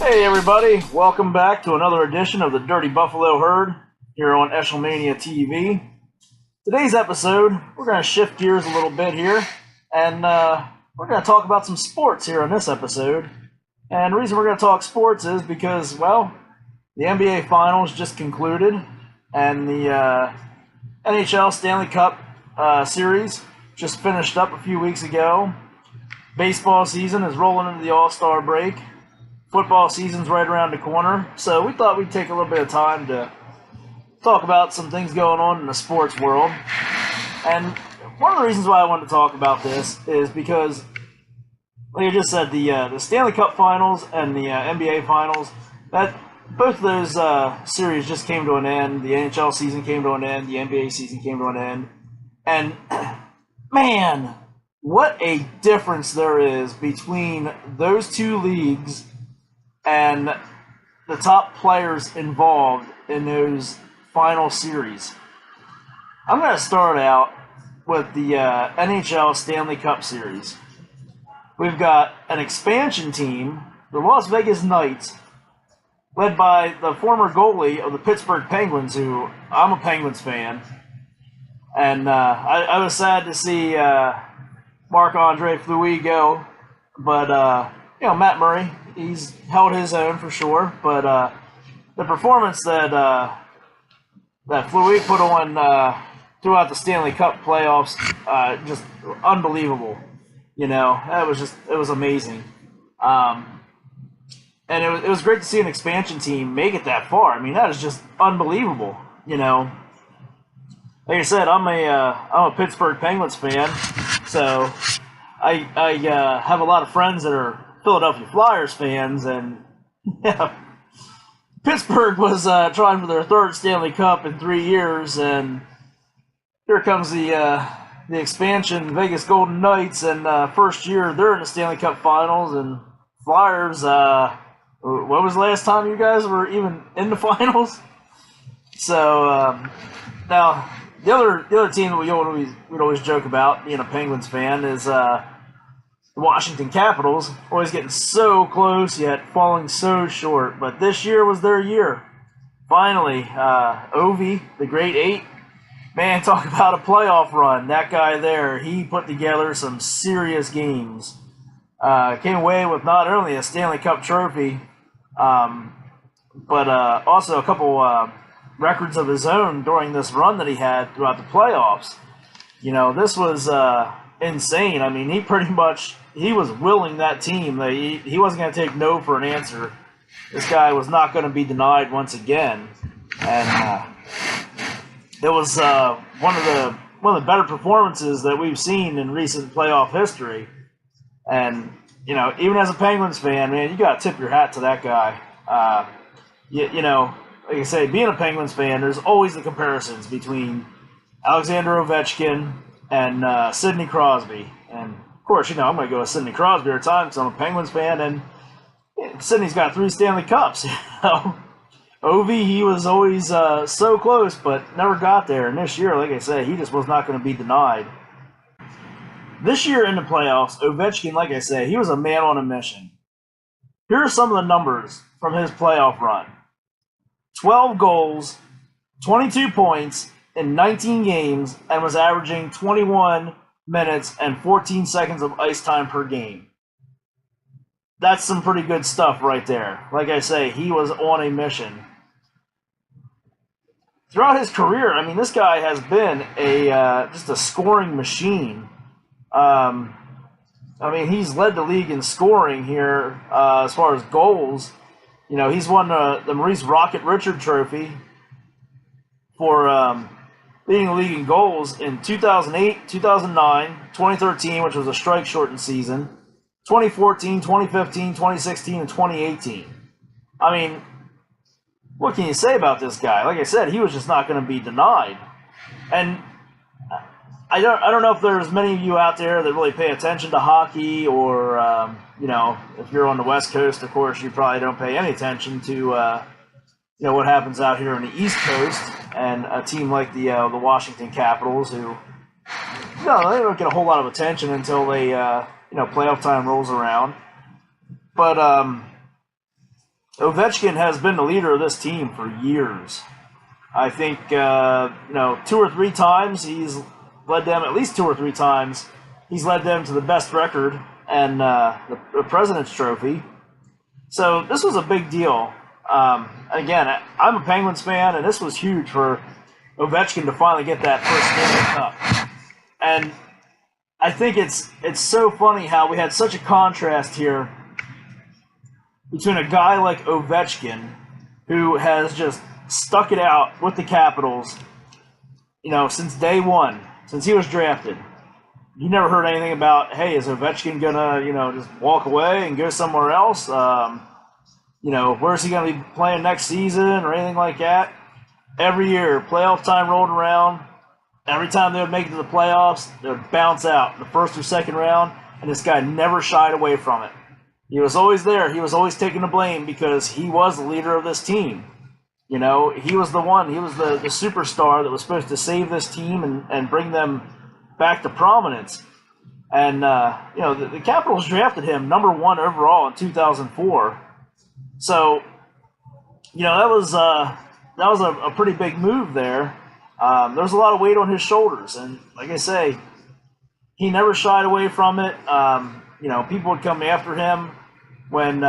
Hey everybody, welcome back to another edition of the Dirty Buffalo Herd here on Eshelmania TV. Today's episode, we're going to shift gears a little bit here, and we're going to talk about some sports here on this episode. And the reason we're going to talk sports is because, well, the NBA Finals just concluded, and the NHL Stanley Cup Series just finished up a few weeks ago. Baseball season is rolling into the All-Star break. Football season's right around the corner, so we thought we'd take a little bit of time to talk about some things going on in the sports world. And one of the reasons why I wanted to talk about this is because, like I just said, the Stanley Cup Finals and the NBA Finals, that both of those series just came to an end. The NHL season came to an end. The NBA season came to an end. And, man, what a difference there is between those two leagues and the top players involved in those final series. I'm going to start out with the NHL Stanley Cup Series. We've got an expansion team, the Las Vegas Knights, led by the former goalie of the Pittsburgh Penguins, who I'm a Penguins fan. And I was sad to see Marc-Andre Fleury go, but Matt Murray, he's held his own for sure. But the performance that Fleury put on throughout the Stanley Cup playoffs, just unbelievable. It was amazing. And it was great to see an expansion team make it that far. I mean, that is just unbelievable. Like I said, I'm a Pittsburgh Penguins fan, so I have a lot of friends that are Philadelphia Flyers fans, and Pittsburgh was trying for their third Stanley Cup in 3 years, and here comes the expansion Vegas Golden Knights, and first year they're in the Stanley Cup Finals, and Flyers. When was the last time you guys were even in the finals? So now the other team that we'd always joke about, being a Penguins fan, is the Washington Capitals, always getting so close yet falling so short. But this year was their year. Finally, Ovi, the Great Eight, man, talk about a playoff run. That guy there, he put together some serious games. Came away with not only a Stanley Cup trophy, but also a couple records of his own during this run that he had throughout the playoffs. This was insane. I mean, he was willing that team. He wasn't going to take no for an answer. This guy was not going to be denied once again. And it was one of the better performances that we've seen in recent playoff history. And, even as a Penguins fan, man, you got to tip your hat to that guy. Like I say, being a Penguins fan, there's always the comparisons between Alexander Ovechkin and Sidney Crosby. And, of course, I'm going to go with Sidney Crosby every time because I'm a Penguins fan, and Sidney's got 3 Stanley Cups. Ovi, he was always so close, but never got there. And this year, like I say, he just was not going to be denied. This year in the playoffs, Ovechkin, like I say, he was a man on a mission. Here are some of the numbers from his playoff run. 12 goals, 22 points in 19 games, and was averaging 21 minutes and 14 seconds of ice time per game. That's some pretty good stuff right there. Like I say, he was on a mission. Throughout his career, I mean, this guy has been just a scoring machine. He's led the league in scoring here as far as goals. He's won the Maurice Rocket Richard Trophy for leading the league in goals in 2008, 2009, 2013, which was a strike-shortened season, 2014, 2015, 2016, and 2018. I mean, what can you say about this guy? Like I said, he was just not going to be denied. And I don't know if there's many of you out there that really pay attention to hockey, or if you're on the West Coast, of course, you probably don't pay any attention to what happens out here on the East Coast, and a team like the Washington Capitals, who they don't get a whole lot of attention until they playoff time rolls around. But Ovechkin has been the leader of this team for years. I think, 2 or 3 times he's led them, at least 2 or 3 times, he's led them to the best record and the President's Trophy. So this was a big deal. Again, I'm a Penguins fan, and this was huge for Ovechkin to finally get that first Stanley Cup. And I think it's so funny how we had such a contrast here between a guy like Ovechkin, who has just stuck it out with the Capitals, since day one, since he was drafted. You never heard anything about, hey, is Ovechkin gonna, just walk away and go somewhere else? Where's he gonna be playing next season or anything like that? Every year, playoff time rolled around. Every time they would make it to the playoffs, they would bounce out in the first or second round, and this guy never shied away from it. He was always there. He was always taking the blame because he was the leader of this team. He was the one. He was the superstar that was supposed to save this team and bring them back to prominence. And, the Capitals drafted him number 1 overall in 2004. So, that was a pretty big move there. There was a lot of weight on his shoulders. And like I say, he never shied away from it. People would come after him when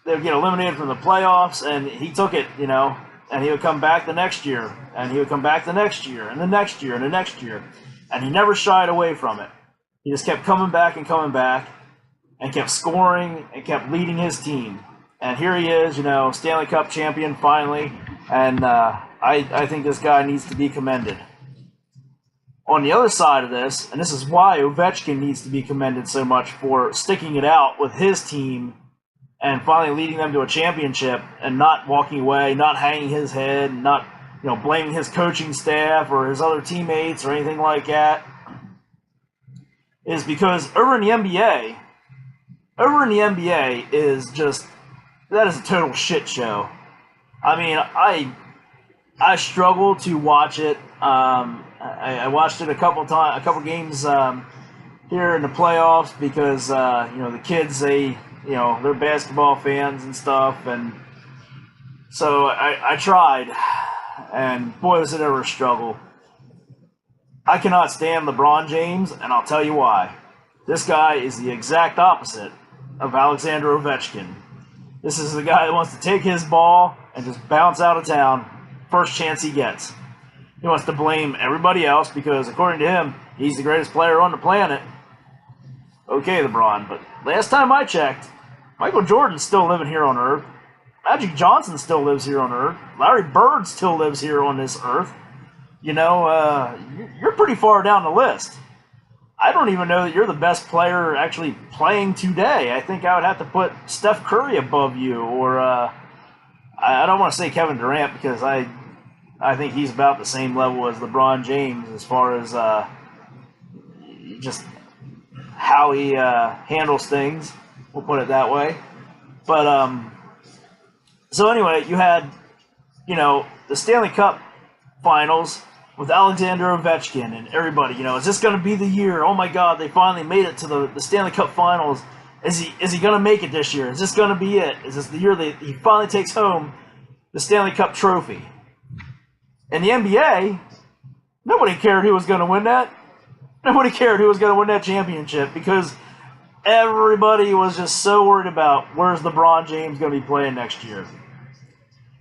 they would get eliminated from the playoffs, and he took it, and he would come back the next year, and he would come back the next year, and the next year, and the next year. And he never shied away from it. He just kept coming back, and kept scoring, and kept leading his team. And here he is, Stanley Cup champion finally, and I think this guy needs to be commended. On the other side of this, and this is why Ovechkin needs to be commended so much for sticking it out with his team and finally leading them to a championship and not walking away, not hanging his head, not blaming his coaching staff or his other teammates or anything like that, is because over in the NBA is just, that is a total shit show. I mean, I struggle to watch it. I watched it a couple games here in the playoffs because the kids, they're basketball fans and stuff, and so I tried, and boy was it ever a struggle. I cannot stand LeBron James, and I'll tell you why. This guy is the exact opposite of Alexander Ovechkin. This is the guy that wants to take his ball and just bounce out of town first chance he gets. He wants to blame everybody else because, according to him, he's the greatest player on the planet. Okay, LeBron, but last time I checked, Michael Jordan's still living here on Earth. Magic Johnson still lives here on Earth. Larry Bird still lives here on this Earth. You're pretty far down the list. I don't even know that you're the best player actually playing today. I think I would have to put Steph Curry above you, or I don't want to say Kevin Durant because I think he's about the same level as LeBron James as far as just how he handles things. We'll put it that way. But so anyway, you had the Stanley Cup Finals with Alexander Ovechkin and everybody. Is this going to be the year? Oh my God, they finally made it to the Stanley Cup Finals. Is he going to make it this year? Is this going to be it? Is this the year that he finally takes home the Stanley Cup trophy? In the NBA, nobody cared who was going to win that. Nobody cared who was going to win that championship because everybody was just so worried about where's LeBron James going to be playing next year.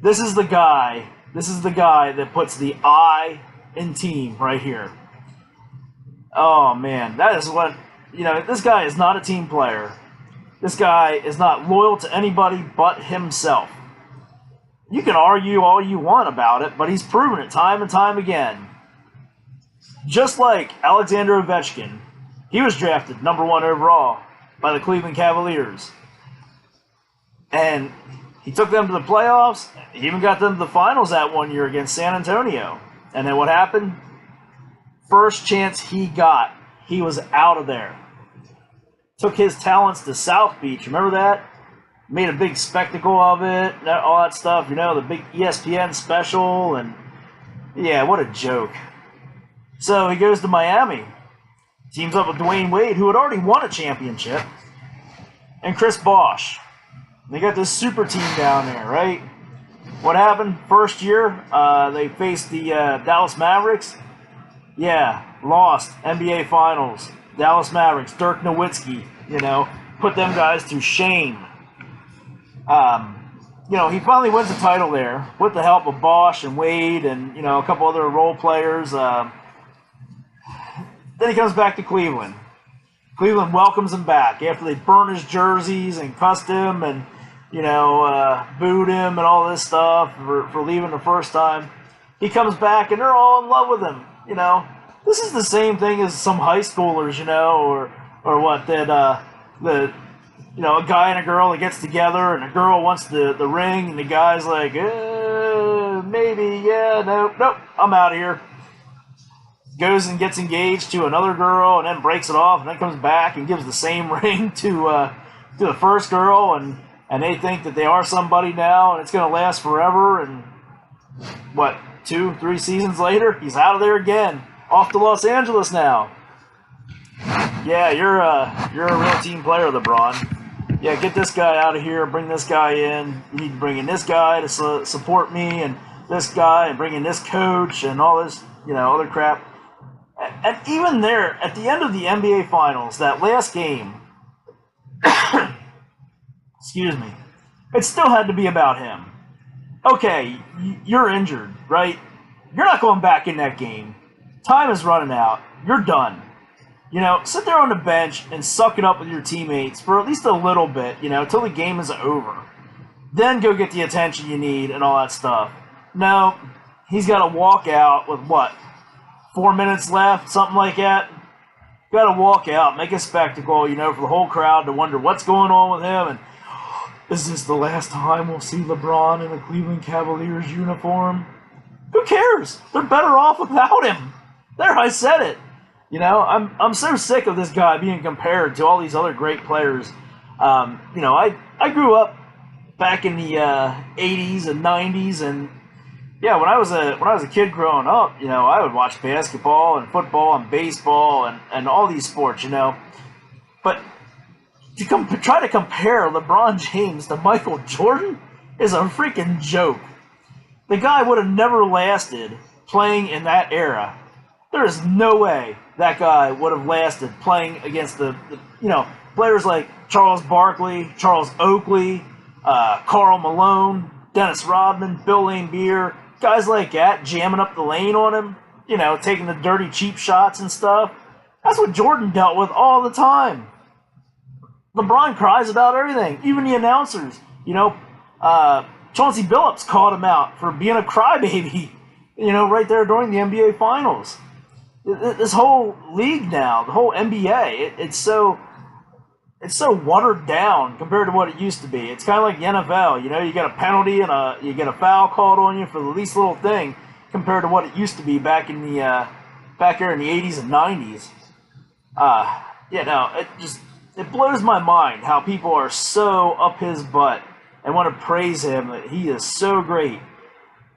This is the guy that puts the I in team right here. Oh man, that is what, this guy is not a team player. This guy is not loyal to anybody but himself. You can argue all you want about it, but he's proven it time and time again. Just like Alexander Ovechkin, he was drafted number 1 overall by the Cleveland Cavaliers. And he took them to the playoffs. He even got them to the finals that one year against San Antonio. And then what happened? First chance he got, he was out of there. Took his talents to South Beach. Remember that? Made a big spectacle of it, all that stuff, the big ESPN special, and yeah, what a joke. So he goes to Miami, teams up with Dwayne Wade, who had already won a championship, and Chris Bosh. They got this super team down there, right? What happened first year? They faced the Dallas Mavericks. Yeah, lost NBA Finals. Dallas Mavericks, Dirk Nowitzki, put them guys to shame. He finally wins the title there with the help of Bosch and Wade and, a couple other role players. Then he comes back to Cleveland. Cleveland welcomes him back after they burn his jerseys and cussed him and, booed him and all this stuff for leaving the first time. He comes back and they're all in love with him, This is the same thing as some high schoolers, or what, that a guy and a girl that gets together and the girl wants the ring and the guy's like, maybe, yeah, nope, I'm out of here. Goes and gets engaged to another girl and then breaks it off and then comes back and gives the same ring to the first girl and they think that they are somebody now and it's going to last forever, and what, 2-3 seasons later, he's out of there again, off to Los Angeles now. Yeah, you're a real team player, LeBron. Yeah, get this guy out of here, bring this guy in. You need to bring in this guy to support me, and this guy, and bring in this coach, and all this, other crap. And even there, at the end of the NBA Finals, that last game, excuse me, it still had to be about him. Okay, you're injured, right? You're not going back in that game. Time is running out. You're done. Sit there on the bench and suck it up with your teammates for at least a little bit, till the game is over. Then go get the attention you need and all that stuff. No, he's got to walk out with, 4 minutes left, something like that? Got to walk out, make a spectacle, for the whole crowd to wonder what's going on with him. And is this the last time we'll see LeBron in a Cleveland Cavaliers uniform? Who cares? They're better off without him. There, I said it. I'm so sick of this guy being compared to all these other great players. I grew up back in the 80s and 90s, and yeah, when I was a kid growing up, I would watch basketball and football and baseball and all these sports, But to try to compare LeBron James to Michael Jordan is a freaking joke. The guy would have never lasted playing in that era. There is no way that guy would have lasted playing against the players like Charles Barkley, Charles Oakley, Karl Malone, Dennis Rodman, Bill Laimbeer, guys like that, jamming up the lane on him, taking the dirty cheap shots and stuff. That's what Jordan dealt with all the time. LeBron cries about everything, even the announcers. Chauncey Billups called him out for being a crybaby, right there during the NBA Finals. This whole league now, the whole NBA, it's so watered down compared to what it used to be. It's kind of like the NFL. You get a penalty and you get a foul called on you for the least little thing compared to what it used to be back in the back there in the 80s and 90s. It blows my mind how people are so up his butt and want to praise him that he is so great.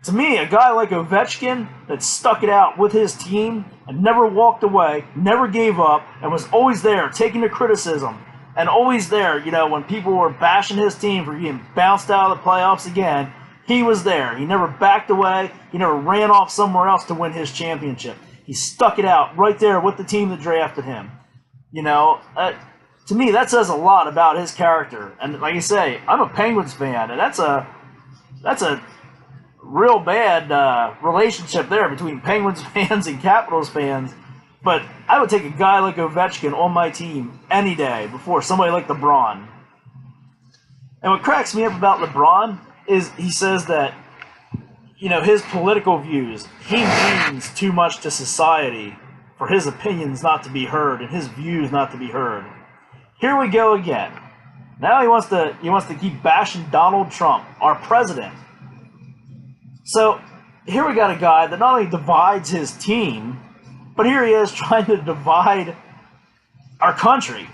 To me, a guy like Ovechkin that stuck it out with his team and never walked away, never gave up, and was always there taking the criticism, and always there, when people were bashing his team for being bounced out of the playoffs again, he was there. He never backed away. He never ran off somewhere else to win his championship. He stuck it out right there with the team that drafted him. To me, that says a lot about his character. And like I say, I'm a Penguins fan, and that's a real bad relationship there between Penguins fans and Capitals fans. But I would take a guy like Ovechkin on my team any day before somebody like LeBron. And what cracks me up about LeBron is he says that, his political views, he means too much to society for his opinions not to be heard and his views not to be heard. Here we go again. Now he wants to keep bashing Donald Trump, our president. So here we got a guy that not only divides his team, but here he is trying to divide our country.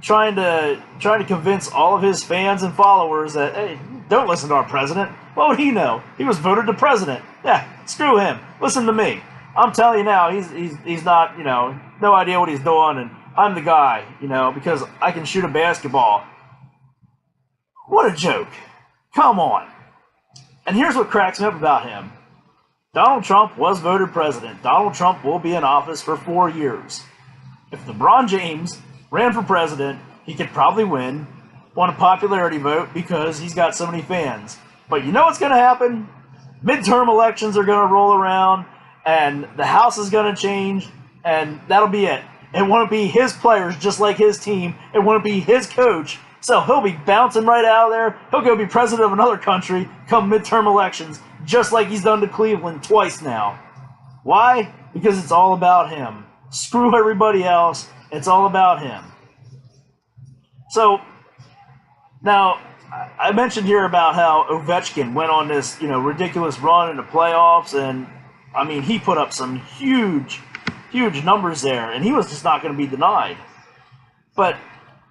Trying to convince all of his fans and followers that, hey, don't listen to our president. What would he know? He was voted the president. Yeah, screw him. Listen to me. I'm telling you now, he's not, no idea what he's doing, and I'm the guy, because I can shoot a basketball. What a joke. Come on. And here's what cracks me up about him. Donald Trump was voted president. Donald Trump will be in office for 4 years. If LeBron James ran for president, he could probably win on a popularity vote because he's got so many fans. But you know what's going to happen? Midterm elections are going to roll around, and the House is going to change, and that'll be it. It won't be his players just like his team. It won't be his coach. So he'll be bouncing right out of there. He'll go be president of another country come midterm elections, just like he's done to Cleveland twice now. Why? Because it's all about him. Screw everybody else. It's all about him. So, now, I mentioned here about how Ovechkin went on this, ridiculous run in the playoffs, and, he put up some huge numbers there, and he was just not going to be denied. But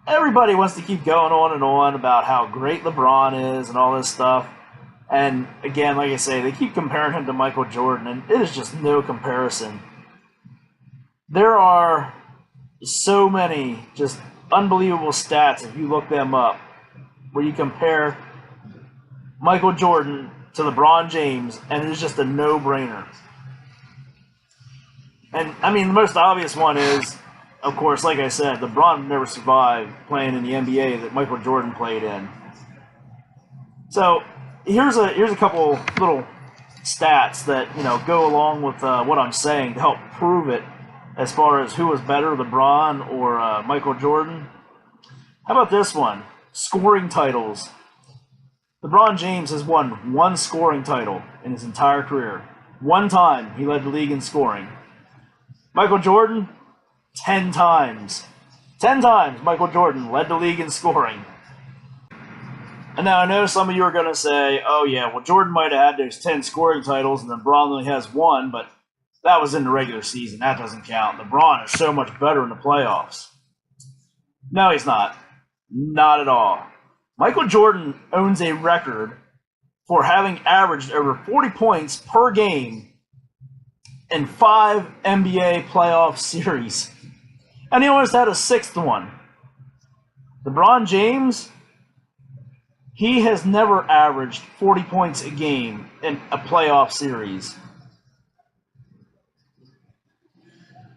everybody wants to keep going on and on about how great LeBron is and all this stuff. And again, like I say, they keep comparing him to Michael Jordan, and it is just no comparison. There are so many just unbelievable stats if you look them up, where you compare Michael Jordan to LeBron James, and it is just a no-brainer. And, the most obvious one is, of course, like I said, LeBron never survived playing in the NBA that Michael Jordan played in. So, here's a couple little stats that, go along with what I'm saying to help prove it as far as who was better, LeBron or Michael Jordan. How about this one? Scoring titles. LeBron James has won one scoring title in his entire career. One time he led the league in scoring. Michael Jordan, 10 times. 10 times Michael Jordan led the league in scoring. And now I know some of you are going to say, oh yeah, well Jordan might have had those 10 scoring titles and LeBron only has one, but that was in the regular season. That doesn't count. LeBron is so much better in the playoffs. No, he's not. Not at all. Michael Jordan owns a record for having averaged over 40 points per game in 5 NBA playoff series. And he almost had a 6th one. LeBron James, he has never averaged 40 points a game in a playoff series.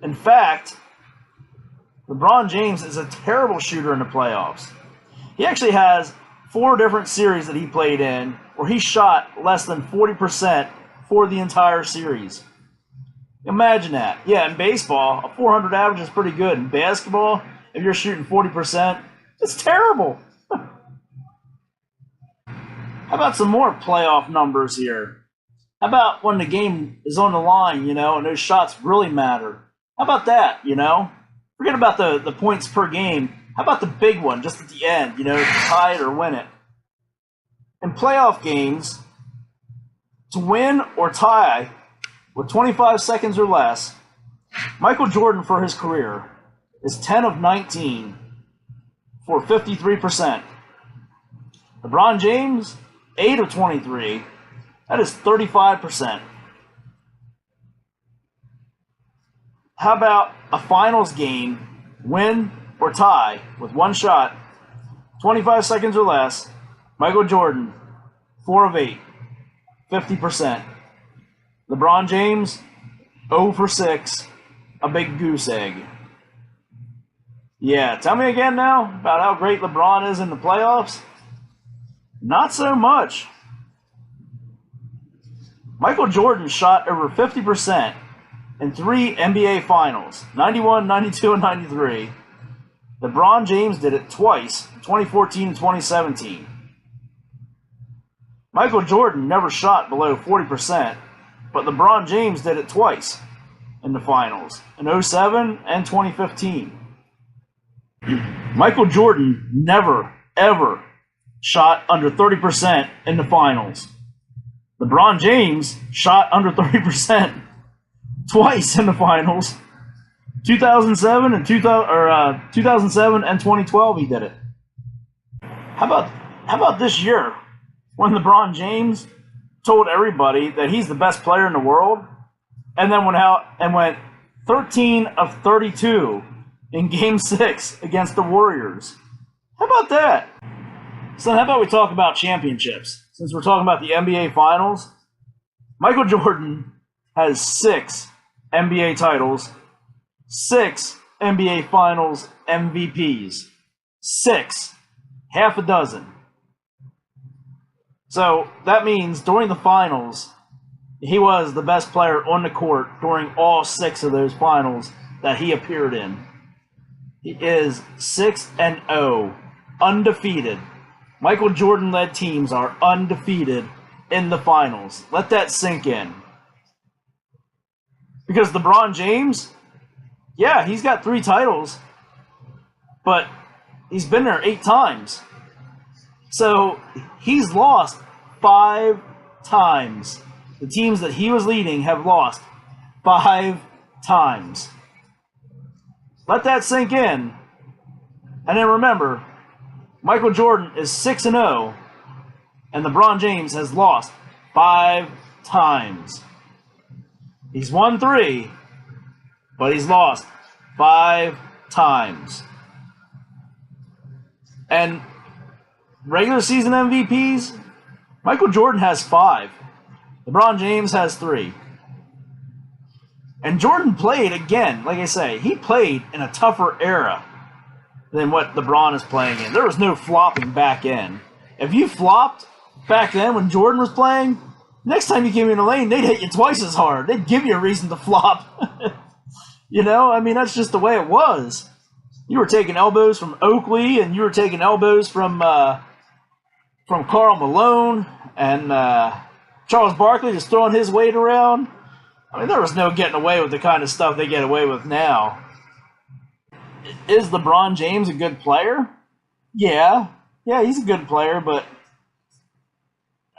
In fact, LeBron James is a terrible shooter in the playoffs. He actually has 4 different series that he played in where he shot less than 40% for the entire series. Imagine that. Yeah, in baseball, a 400 average is pretty good. In basketball, if you're shooting 40%, it's terrible. How about some more playoff numbers here? How about when the game is on the line, and those shots really matter? How about that, Forget about the points per game. How about the big one just at the end, to tie it or win it? In playoff games, to win or tie with 25 seconds or less, Michael Jordan for his career is 10 of 19 for 53%. LeBron James, 8 of 23. That is 35%. How about a finals game, win or tie with one shot, 25 seconds or less? Michael Jordan, 4 of 8, 50%. LeBron James, 0 for 6, a big goose egg. Yeah, tell me again now about how great LeBron is in the playoffs. Not so much. Michael Jordan shot over 50% in 3 NBA Finals, 91, 92, and 93. LeBron James did it twice, in 2014 and 2017. Michael Jordan never shot below 40%, but LeBron James did it twice in the Finals, in 07 and 2015. Michael Jordan never, ever shot under 30% in the Finals. LeBron James shot under 30% twice in the Finals. 2007 and 2007 and 2012 he did it. How about this year when LeBron James told everybody that he's the best player in the world, and then went out and went 13 of 32 in Game 6 against the Warriors? How about that? So how about we talk about championships? Since we're talking about the NBA Finals, Michael Jordan has 6 NBA titles, 6 NBA Finals MVPs. 6. Half a dozen. So that means during the finals, he was the best player on the court during all 6 of those finals that he appeared in. He is 6-0, undefeated. Michael Jordan-led teams are undefeated in the finals. Let that sink in. Because LeBron James, yeah, he's got 3 titles, but he's been there 8 times. So he's lost 5 times. The teams that he was leading have lost 5 times. Let that sink in. And then remember, Michael Jordan is 6-0, and LeBron James has lost 5 times. He's won 3, but he's lost 5 times. And regular season MVPs, Michael Jordan has 5. LeBron James has 3. And Jordan played, again, like I say, he played in a tougher era than what LeBron is playing in. There was no flopping back in. If you flopped back then when Jordan was playing, next time you came in the lane, they'd hit you twice as hard. They'd give you a reason to flop. You know, I mean, that's just the way it was. You were taking elbows from Oakley, and you were taking elbows from Karl Malone, and Charles Barkley just throwing his weight around. I mean, there was no getting away with the kind of stuff they get away with now. Is LeBron James a good player? Yeah, he's a good player, but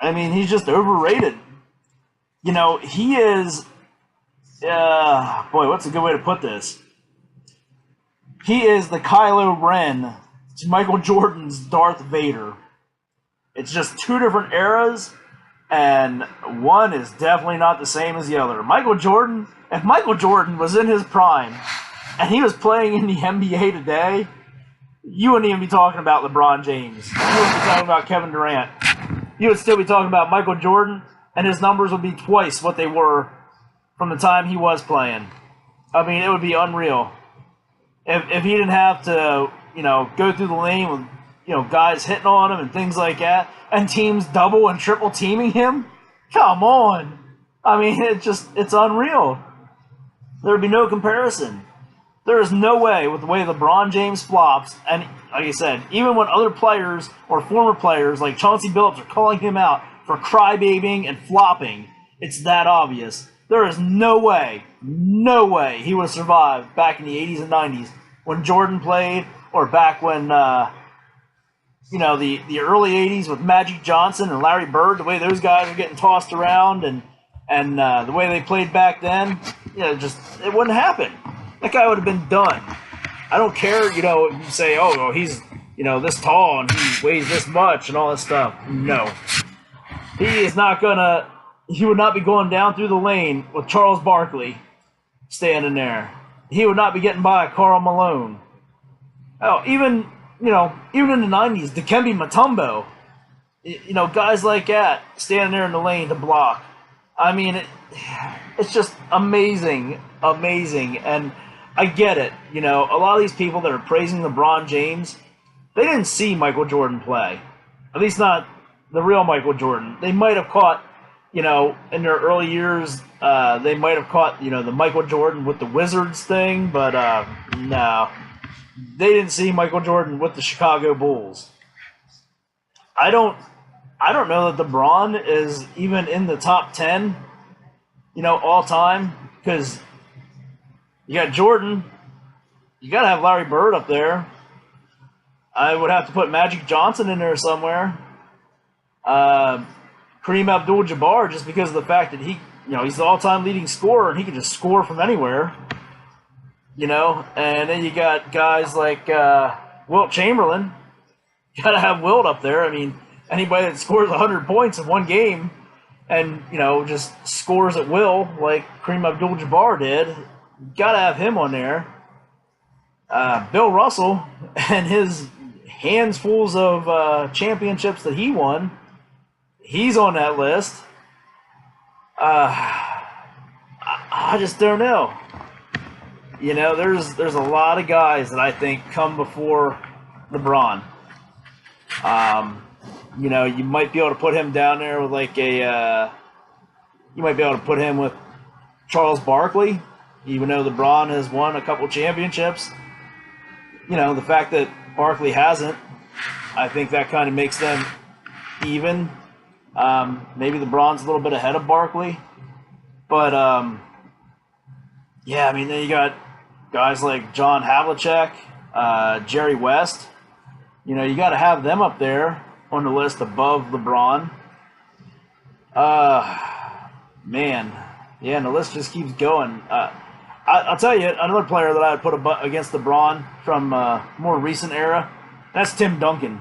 I mean, he's just overrated. You know, he is, boy, what's a good way to put this? He is the Kylo Ren to Michael Jordan's Darth Vader. It's just 2 different eras, and one is definitely not the same as the other. Michael Jordan, if Michael Jordan was in his prime and he was playing in the NBA today, you wouldn't even be talking about LeBron James. You wouldn't be talking about Kevin Durant. You would still be talking about Michael Jordan, and his numbers would be twice what they were from the time he was playing. I mean, it would be unreal. If he didn't have to, you know, go through the lane with, you know, guys hitting on him and things like that, and teams double and triple teaming him, come on. I mean, it's unreal. There would be no comparison. There is no way with the way LeBron James flops, and like I said, even when other players or former players like Chauncey Billups are calling him out for crybabying and flopping, it's that obvious. There is no way he would have survived back in the 80s and 90s when Jordan played, or back when, you know, the early 80s with Magic Johnson and Larry Bird, the way those guys were getting tossed around, and the way they played back then, you know, just, it wouldn't happen. That guy would have been done. I don't care, you know, you say, oh, well, he's, you know, this tall and he weighs this much and all that stuff. No. He is not gonna, he would not be going down through the lane with Charles Barkley standing there. He would not be getting by Karl Malone. Oh, even, you know, even in the 90s, Dikembe Mutombo, you know, guys like that standing there in the lane to block. I mean, it's just amazing, and I get it. You know, a lot of these people that are praising LeBron James, they didn't see Michael Jordan play. At least not the real Michael Jordan. They might have caught, you know, in their early years, they might have caught, you know, the Michael Jordan with the Wizards thing, but no. They didn't see Michael Jordan with the Chicago Bulls. I don't know that LeBron is even in the top 10, you know, all time, because you got Jordan, you got to have Larry Bird up there. I would have to put Magic Johnson in there somewhere. Kareem Abdul-Jabbar, just because of the fact that he, you know, he's the all-time leading scorer and he can just score from anywhere. You know, and then you got guys like Wilt Chamberlain. You got to have Wilt up there. I mean, anybody that scores 100 points in one game and, you know, just scores at will like Kareem Abdul-Jabbar did, you got to have him on there. Bill Russell and his handfuls of championships that he won. He's on that list. I just don't know. You know, there's a lot of guys that I think come before LeBron. You know, you might be able to put him down there with like you might be able to put him with Charles Barkley, even though LeBron has won a couple championships. You know, the fact that Barkley hasn't, I think that kind of makes them even. Maybe LeBron's a little bit ahead of Barkley. But, yeah, I mean, then you got guys like John Havlicek, Jerry West. You know, you got to have them up there on the list above LeBron. Man, yeah, and the list just keeps going. I'll tell you, another player that I would put against LeBron from more recent era, that's Tim Duncan.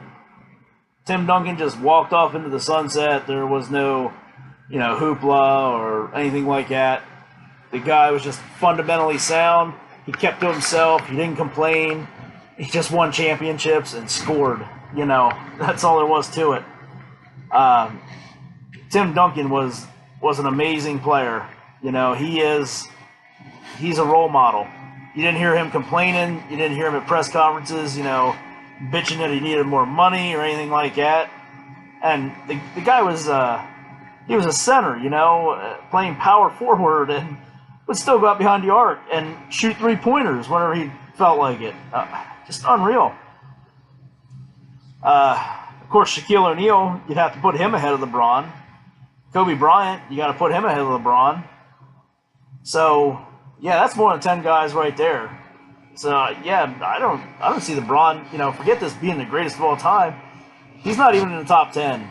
Tim Duncan just walked off into the sunset. There was no, you know, hoopla or anything like that. The guy was just fundamentally sound. He kept to himself. He didn't complain. He just won championships and scored. You know, that's all there was to it. Tim Duncan was an amazing player. You know, he's a role model. You didn't hear him complaining. You didn't hear him at press conferences, you know, bitching that he needed more money or anything like that. And the guy was he was a center, you know, playing power forward, and would still go out behind the arc and shoot 3-pointers whenever he felt like it. Just unreal. Of course, Shaquille O'Neal, you'd have to put him ahead of LeBron. Kobe Bryant, you got to put him ahead of LeBron. So, yeah, that's more than 10 guys right there. So, yeah, I don't see LeBron, you know, forget this being the greatest of all time. He's not even in the top 10.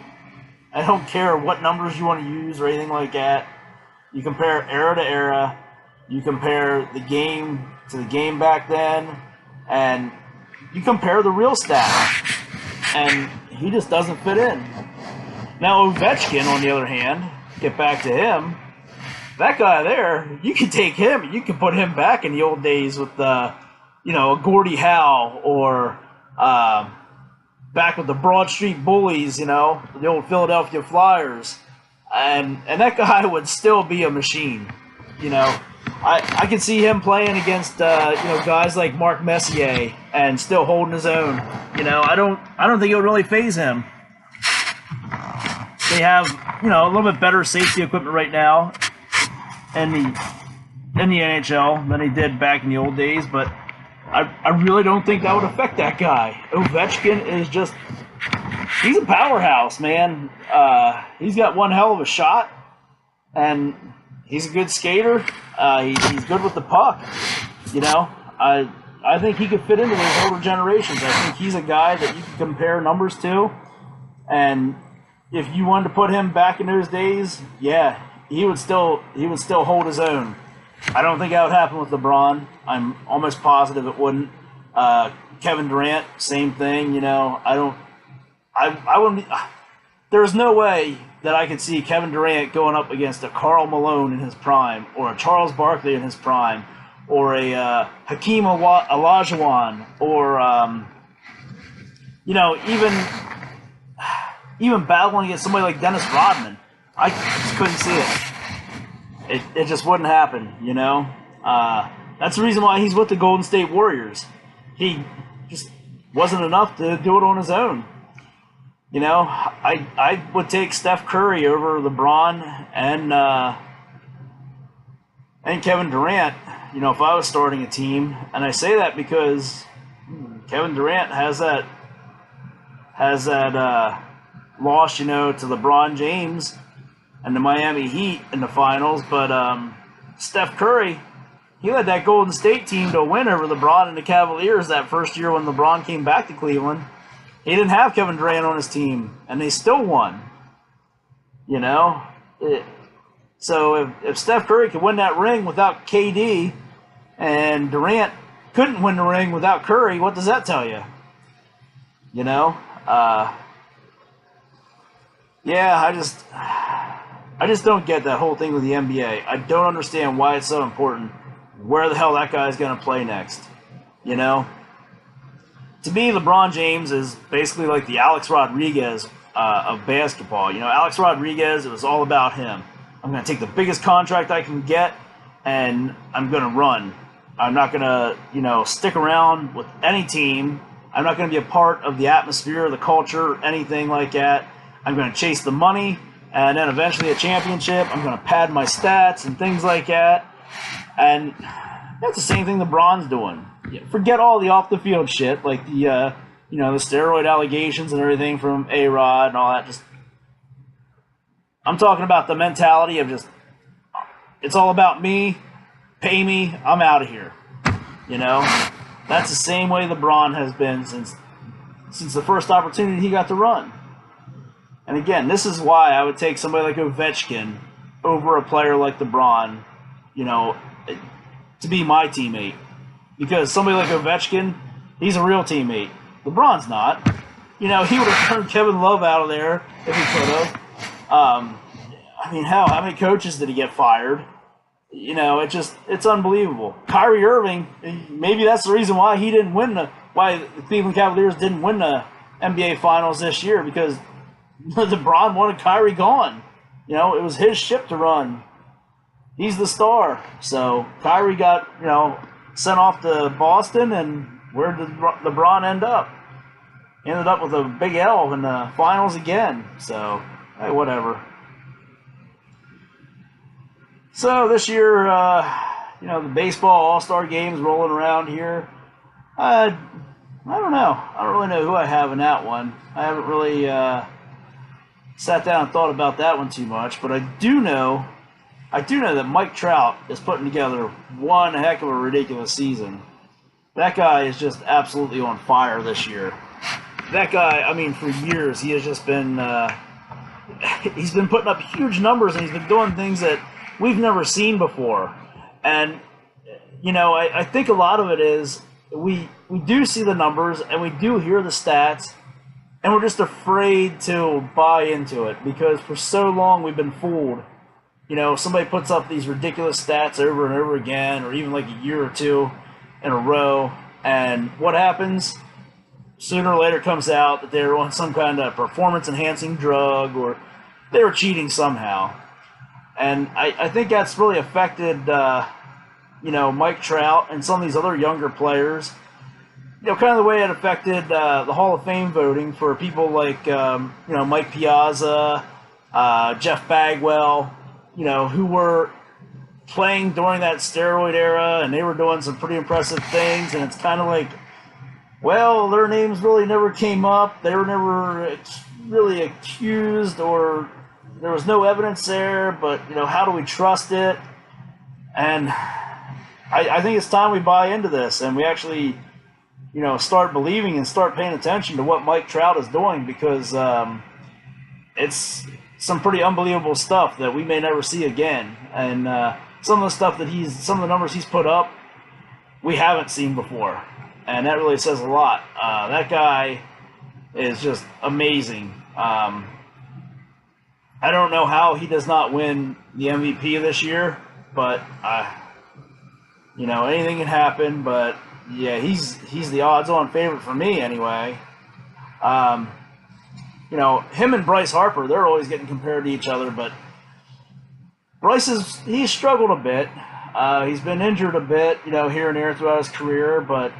I don't care what numbers you want to use or anything like that. You compare era to era. You compare the game to the game back then. And you compare the real stats. And he just doesn't fit in. Now, Ovechkin, on the other hand, get back to him. That guy there, you can take him. You can put him back in the old days with, you know, a Gordie Howe or back with the Broad Street Bullies, you know, the old Philadelphia Flyers. And that guy would still be a machine, you know. I can see him playing against, you know, guys like Mark Messier and still holding his own. You know, I don't think it would really faze him. They have, you know, a little bit better safety equipment right now in the NHL than they did back in the old days, but I really don't think that would affect that guy. Ovechkin is just, he's a powerhouse, man. He's got one hell of a shot, and he's a good skater. He's good with the puck. You know, I think he could fit into those older generations. I think he's a guy that you can compare numbers to, and if you wanted to put him back in those days, yeah, he would still hold his own. I don't think that would happen with LeBron. I'm almost positive it wouldn't. Kevin Durant, same thing. You know, I wouldn't. There's no way that I could see Kevin Durant going up against a Karl Malone in his prime, or a Charles Barkley in his prime, or a Hakeem Olajuwon, or you know, even battling against somebody like Dennis Rodman. I just couldn't see it. It just wouldn't happen, you know. That's the reason why he's with the Golden State Warriors. He just wasn't enough to do it on his own. You know, I would take Steph Curry over LeBron and Kevin Durant, you know, if I was starting a team. And I say that because Kevin Durant has that loss, you know, to LeBron James and the Miami Heat in the finals. But Steph Curry, he led that Golden State team to a win over LeBron and the Cavaliers that first year when LeBron came back to Cleveland. He didn't have Kevin Durant on his team, and they still won. You know? So if Steph Curry could win that ring without KD, and Durant couldn't win the ring without Curry, what does that tell you? You know? Yeah, I just don't get that whole thing with the NBA. I don't understand why it's so important where the hell that guy is going to play next. You know? To me, LeBron James is basically like the Alex Rodriguez of basketball. You know, Alex Rodriguez, it was all about him. I'm going to take the biggest contract I can get, and I'm going to run. I'm not going to, you know, stick around with any team. I'm not going to be a part of the atmosphere, the culture, anything like that. I'm going to chase the money, and then eventually a championship. I'm going to pad my stats and things like that. And that's the same thing LeBron's doing. Forget all the off-the-field shit, like the, you know, the steroid allegations and everything from A-Rod and all that. Just, I'm talking about the mentality of just, it's all about me, pay me, I'm out of here. You know, that's the same way LeBron has been since the first opportunity he got to run. And again, this is why I would take somebody like Ovechkin over a player like LeBron, you know, to be my teammate. Because somebody like Ovechkin, he's a real teammate. LeBron's not. You know, he would have turned Kevin Love out of there if he could have. I mean, hell, how many coaches did he get fired? You know, it's unbelievable. Kyrie Irving, maybe that's the reason why why the Cleveland Cavaliers didn't win the NBA Finals this year, because LeBron wanted Kyrie gone. You know, it was his ship to run. He's the star. So Kyrie got, you know, sent off to Boston, and where did LeBron end up? He ended up with a big L in the finals again. So, hey, whatever. So this year, you know, the baseball All-Star game is rolling around here. I don't know. I don't really know who I have in that one. I haven't really sat down and thought about that one too much, but I do know that Mike Trout is putting together one heck of a ridiculous season. That guy is just absolutely on fire this year. That guy, I mean, for years, he has just been, he's been putting up huge numbers, and he's been doing things that we've never seen before. And, you know, I think a lot of it is we do see the numbers, and we do hear the stats, and we're just afraid to buy into it, because for so long we've been fooled. You know, somebody puts up these ridiculous stats over and over again, or even like a year or two in a row, and what happens? Sooner or later comes out that they were on some kind of performance-enhancing drug, or they were cheating somehow. And I think that's really affected, you know, Mike Trout and some of these other younger players. You know, kind of the way it affected the Hall of Fame voting for people like, you know, Mike Piazza, Jeff Bagwell, you know, who were playing during that steroid era, and they were doing some pretty impressive things, and it's kind of like, well, their names really never came up. They were never really accused, or there was no evidence there, but, you know, how do we trust it? And I think it's time we buy into this, and we actually, you know, start believing and start paying attention to what Mike Trout is doing, because it's some pretty unbelievable stuff that we may never see again. And some of the stuff that some of the numbers he's put up, we haven't seen before. And that really says a lot. That guy is just amazing. I don't know how he does not win the MVP this year, but you know, anything can happen. But yeah, he's the odds-on favorite for me anyway. You know, him and Bryce Harper, they're always getting compared to each other, but he's struggled a bit. He's been injured a bit, you know, here and there throughout his career, but,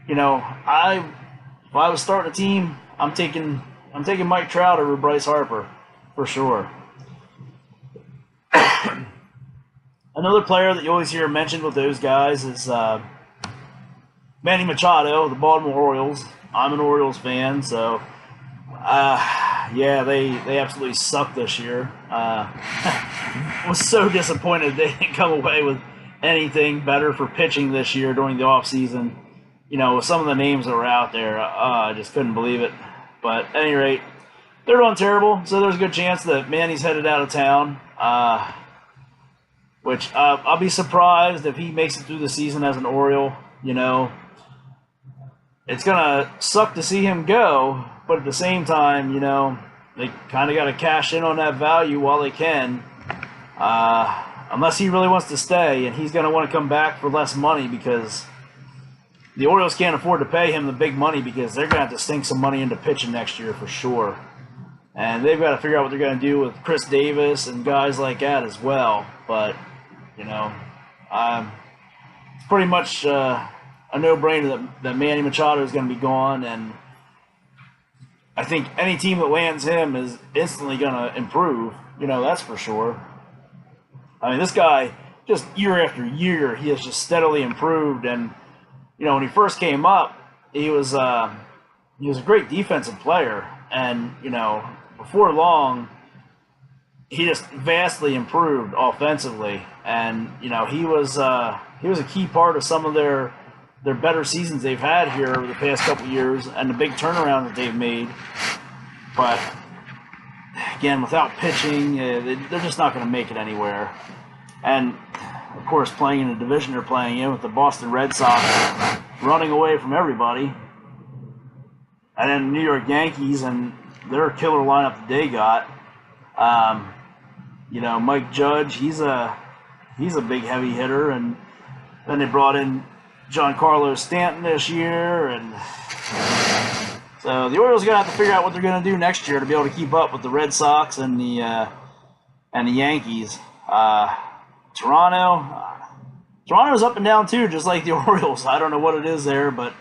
you know, if I was starting a team, I'm taking Mike Trout over Bryce Harper for sure. Another player that you always hear mentioned with those guys is Manny Machado, the Baltimore Orioles. I'm an Orioles fan, so yeah, they absolutely sucked this year. Was so disappointed they didn't come away with anything better for pitching this year during the offseason. You know, with some of the names that were out there, I just couldn't believe it. But at any rate, they're doing terrible, so there's a good chance that Manny's headed out of town. Which I'll be surprised if he makes it through the season as an Oriole. You know, it's gonna suck to see him go, but at the same time, you know, they kind of got to cash in on that value while they can. Unless he really wants to stay, and he's gonna want to come back for less money, because the Orioles can't afford to pay him the big money because they're going to have to sink some money into pitching next year for sure. And they've got to figure out what they're going to do with Chris Davis and guys like that as well. But, you know, it's pretty much a no-brainer that Manny Machado is going to be gone. And I think any team that lands him is instantly going to improve. You know, that's for sure. I mean, this guy, just year after year, he has just steadily improved. And, you know, when he first came up, he was a great defensive player. And, you know, before long, he just vastly improved offensively. And, you know, he was a key part of some of their better seasons they've had here over the past couple of years and the big turnaround that they've made. But, again, without pitching, they're just not going to make it anywhere. And, of course, playing in the division they're playing in with the Boston Red Sox running away from everybody. And then New York Yankees and their killer lineup that they got. You know, Mike Judge, he's a big heavy hitter. And then they brought in Giancarlo Stanton this year. And so the Orioles are going to have to figure out what they're going to do next year to be able to keep up with the Red Sox and the Yankees. Toronto's up and down too, just like the Orioles. I don't know what it is there, but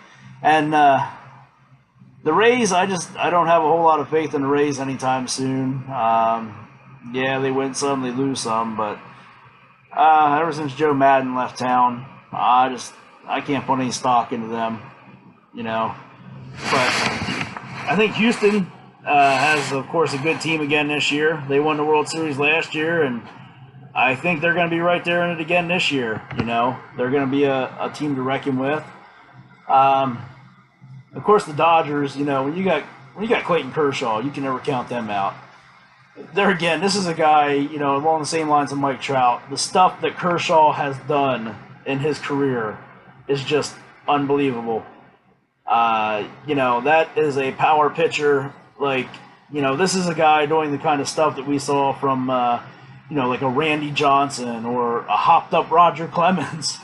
the Rays, I don't have a whole lot of faith in the Rays anytime soon. Yeah, they win some, they lose some, but ever since Joe Madden left town, I can't put any stock into them, you know. But I think Houston has, of course, a good team again this year. They won the World Series last year, and I think they're going to be right there in it again this year. You know, they're going to be a team to reckon with. Of course, the Dodgers. You know, when you got Clayton Kershaw, you can never count them out. There again, this is a guy, you know, along the same lines of Mike Trout. The stuff that Kershaw has done in his career is just unbelievable. You know, that is a power pitcher. Like, you know, this is a guy doing the kind of stuff that we saw from, you know, like a Randy Johnson or a hopped-up Roger Clemens.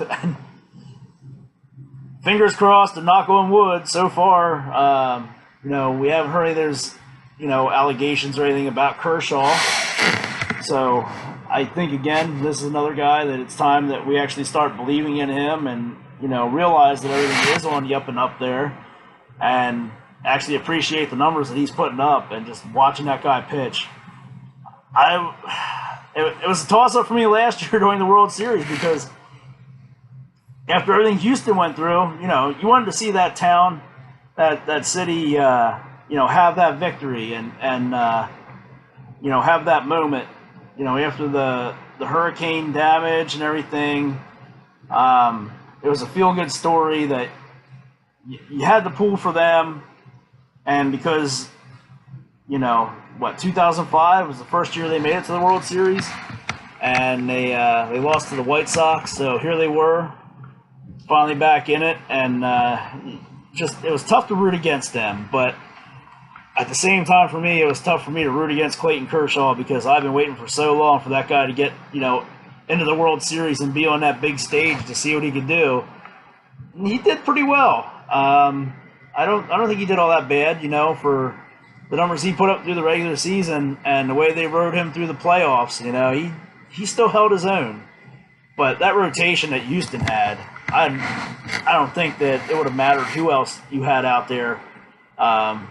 Fingers crossed and knock on wood, so far, you know, we haven't heard any there's, you know, allegations or anything about Kershaw. So I think, again, this is another guy that it's time that we actually start believing in him and, you know, realize that everything is on the up and up there and actually appreciate the numbers that he's putting up and just watching that guy pitch. It was a toss-up for me last year during the World Series because after everything Houston went through, you know, you wanted to see that town, that city, you know, have that victory and you know, have that moment, you know, after the hurricane damage and everything. It was a feel-good story that you had to pull for them, and because, you know, 2005 was the first year they made it to the World Series, and they lost to the White Sox, so here they were, finally back in it, and it was tough to root against them, but at the same time for me, it was tough for me to root against Clayton Kershaw because I've been waiting for so long for that guy to get, you know, into the World Series and be on that big stage to see what he could do. And he did pretty well. I don't think he did all that bad, you know, for the numbers he put up through the regular season and the way they rode him through the playoffs. You know, he still held his own. But that rotation that Houston had, I don't think that it would have mattered who else you had out there on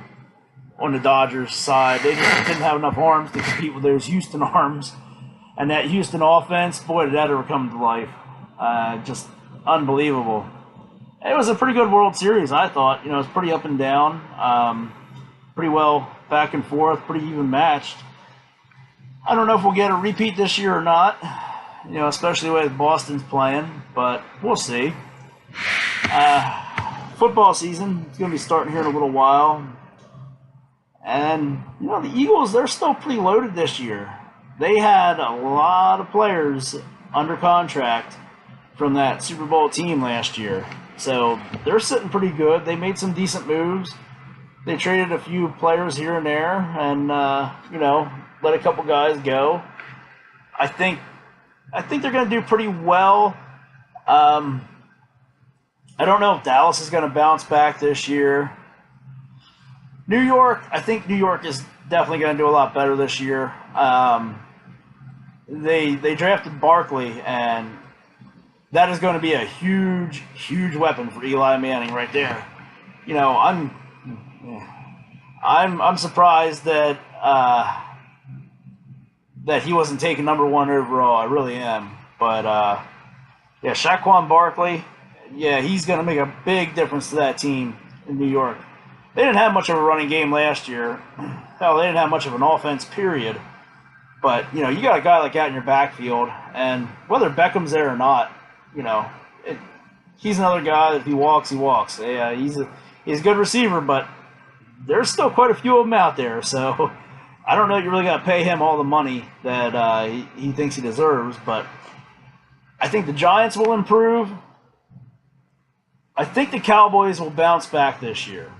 the Dodgers side. They just didn't have enough arms to compete with those Houston arms. And that Houston offense, boy, did that ever come to life. Just unbelievable. It was a pretty good World Series, I thought. You know, it was pretty up and down, pretty well back and forth, pretty even matched. I don't know if we'll get a repeat this year or not, you know, especially the way Boston's playing, but we'll see. Football season is going to be starting here in a little while. And, you know, the Eagles, they're still pretty loaded this year. They had a lot of players under contract from that Super Bowl team last year. So they're sitting pretty good. They made some decent moves. They traded a few players here and there and, you know, let a couple guys go. I think they're going to do pretty well. I I don't know if Dallas is going to bounce back this year. New York, I think New York is definitely going to do a lot better this year. They drafted Barkley, and that is going to be a huge, huge weapon for Eli Manning right there. You know, I'm surprised that that he wasn't taken #1 overall. I really am. But yeah, Saquon Barkley, yeah, he's going to make a big difference to that team in New York. They didn't have much of a running game last year. Hell, they didn't have much of an offense, period. But, you know, you got a guy like that in your backfield, and whether Beckham's there or not, you know, he's another guy that if he walks, he walks. He's a good receiver, but there's still quite a few of them out there. So I don't know if you really got to pay him all the money that he thinks he deserves, but I think the Giants will improve. I think the Cowboys will bounce back this year.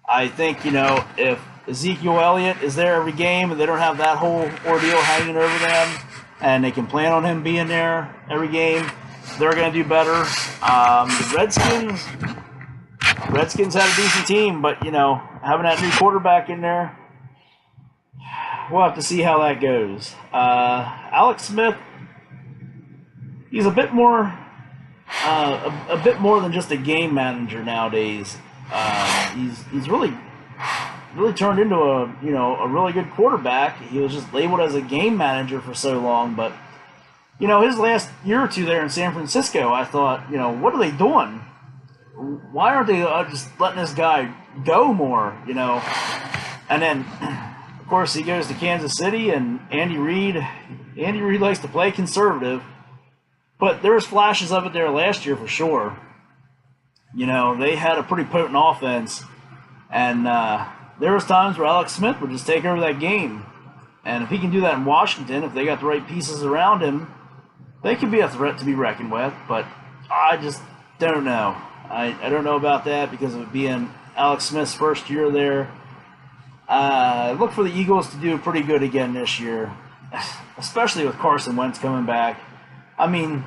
I think, you know, if Ezekiel Elliott is there every game and they don't have that whole ordeal hanging over them and they can plan on him being there every game, they're going to do better. The Redskins had a decent team, but, you know, having that new quarterback in there, we'll have to see how that goes. Alex Smith, he's a bit more than just a game manager nowadays. He's really turned into a really good quarterback. He was just labeled as a game manager for so long, but you know, his last year or two there in San Francisco, I thought, you know, what are they doing? Why aren't they just letting this guy go more? You know, and then of course he goes to Kansas City, and Andy Reid likes to play conservative, but there was flashes of it there last year for sure. You know, they had a pretty potent offense, and there was times where Alex Smith would just take over that game. And if he can do that in Washington, if they got the right pieces around him, they could be a threat to be reckoned with. But I just don't know. I don't know about that because of it being Alex Smith's first year there. Look for the Eagles to do pretty good again this year, especially with Carson Wentz coming back. I mean,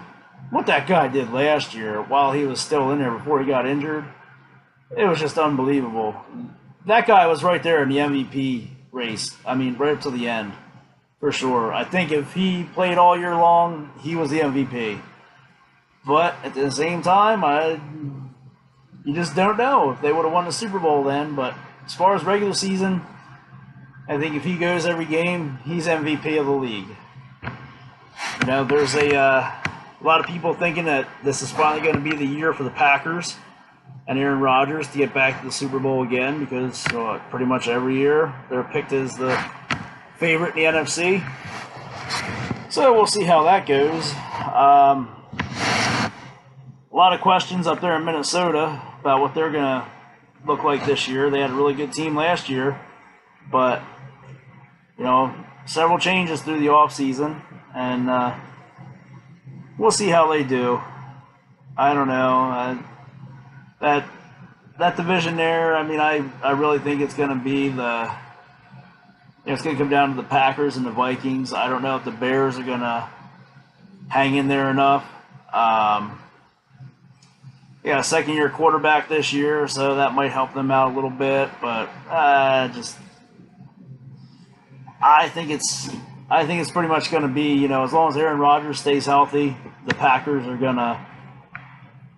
what that guy did last year while he was still in there before he got injured, it was just unbelievable. That guy was right there in the MVP race. I mean, right up to the end, for sure. I think if he played all year long, he was the MVP. But at the same time, you just don't know if they would have won the Super Bowl then. But as far as regular season, I think if he goes every game, he's MVP of the league. You know, there's a lot of people thinking that this is finally going to be the year for the Packers and Aaron Rodgers to get back to the Super Bowl again, because pretty much every year they're picked as the favorite in the NFC. So we'll see how that goes. A lot of questions up there in Minnesota about what they're going to look like this year. They had a really good team last year, but, you know, several changes through the offseason, and we'll see how they do. I don't know. That division there, I mean, I really think it's going to be it's going to come down to the Packers and the Vikings. I don't know if the Bears are going to hang in there enough. A second-year quarterback this year, so that might help them out a little bit. But I think it's pretty much going to be, you know, as long as Aaron Rodgers stays healthy, the Packers are gonna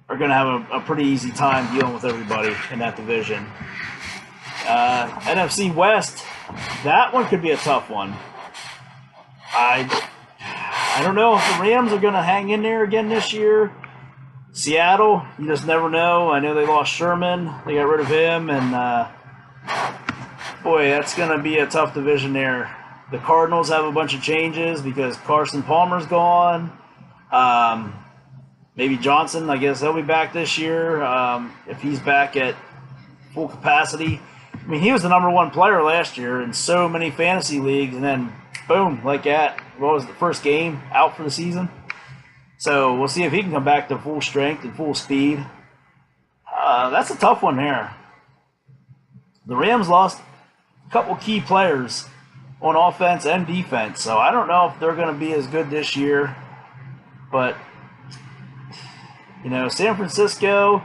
have a pretty easy time dealing with everybody in that division. NFC West, that one could be a tough one. I don't know if the Rams are going to hang in there again this year. Seattle, you just never know. I know they lost Sherman. They got rid of him. And, boy, that's going to be a tough division there. The Cardinals have a bunch of changes because Carson Palmer's gone. Maybe Johnson, I guess he'll be back this year if he's back at full capacity. I mean, he was the #1 player last year in so many fantasy leagues, and then, boom, like that. What was the first game? Out for the season. So we'll see if he can come back to full strength and full speed. That's a tough one here. The Rams lost a couple key players on offense and defense, so I don't know if they're going to be as good this year. But San Francisco,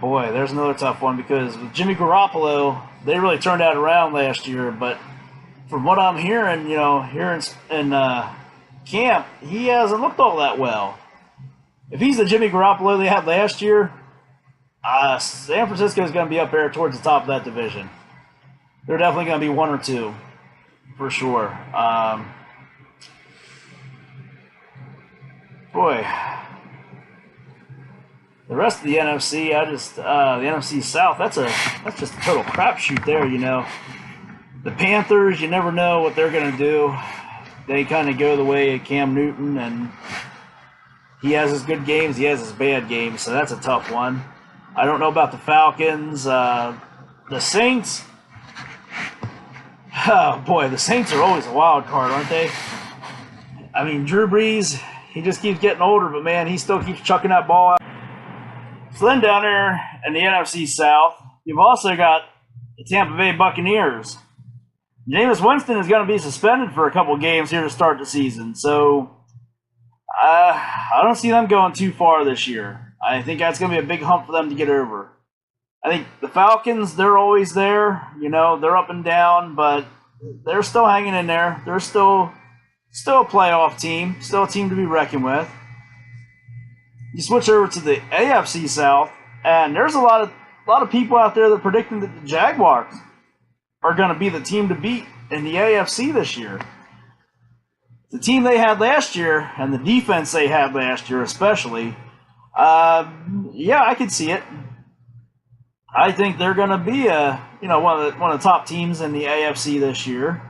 boy, there's another tough one because with Jimmy Garoppolo, they really turned that around last year. But from what I'm hearing, here in camp, he hasn't looked all that well. If he's the Jimmy Garoppolo they had last year, San Francisco is going to be up there towards the top of that division. They're definitely going to be 1 or 2, for sure. Boy, the rest of the NFC, the NFC South, that's just a total crapshoot there. The Panthers, you never know what they're going to do. They kind of go the way of Cam Newton, and he has his good games, he has his bad games, so that's a tough one. I don't know about the Falcons. The Saints, oh boy, the Saints are always a wild card, aren't they? I mean, Drew Brees, he just keeps getting older, but man, he still keeps chucking that ball out. So then down there in the NFC South, you've also got the Tampa Bay Buccaneers. Jameis Winston is going to be suspended for a couple of games here to start the season, so I don't see them going too far this year. I think that's going to be a big hump for them to get over. I think the Falcons, they're always there. They're up and down, but they're still hanging in there. They're still a playoff team, still a team to be reckoned with. You switch over to the AFC South, and there's a lot of people out there that are predicting that the Jaguars are going to be the team to beat in the AFC this year. The team they had last year and the defense they had last year especially, yeah, I could see it. I think they're going to be one of the top teams in the AFC this year.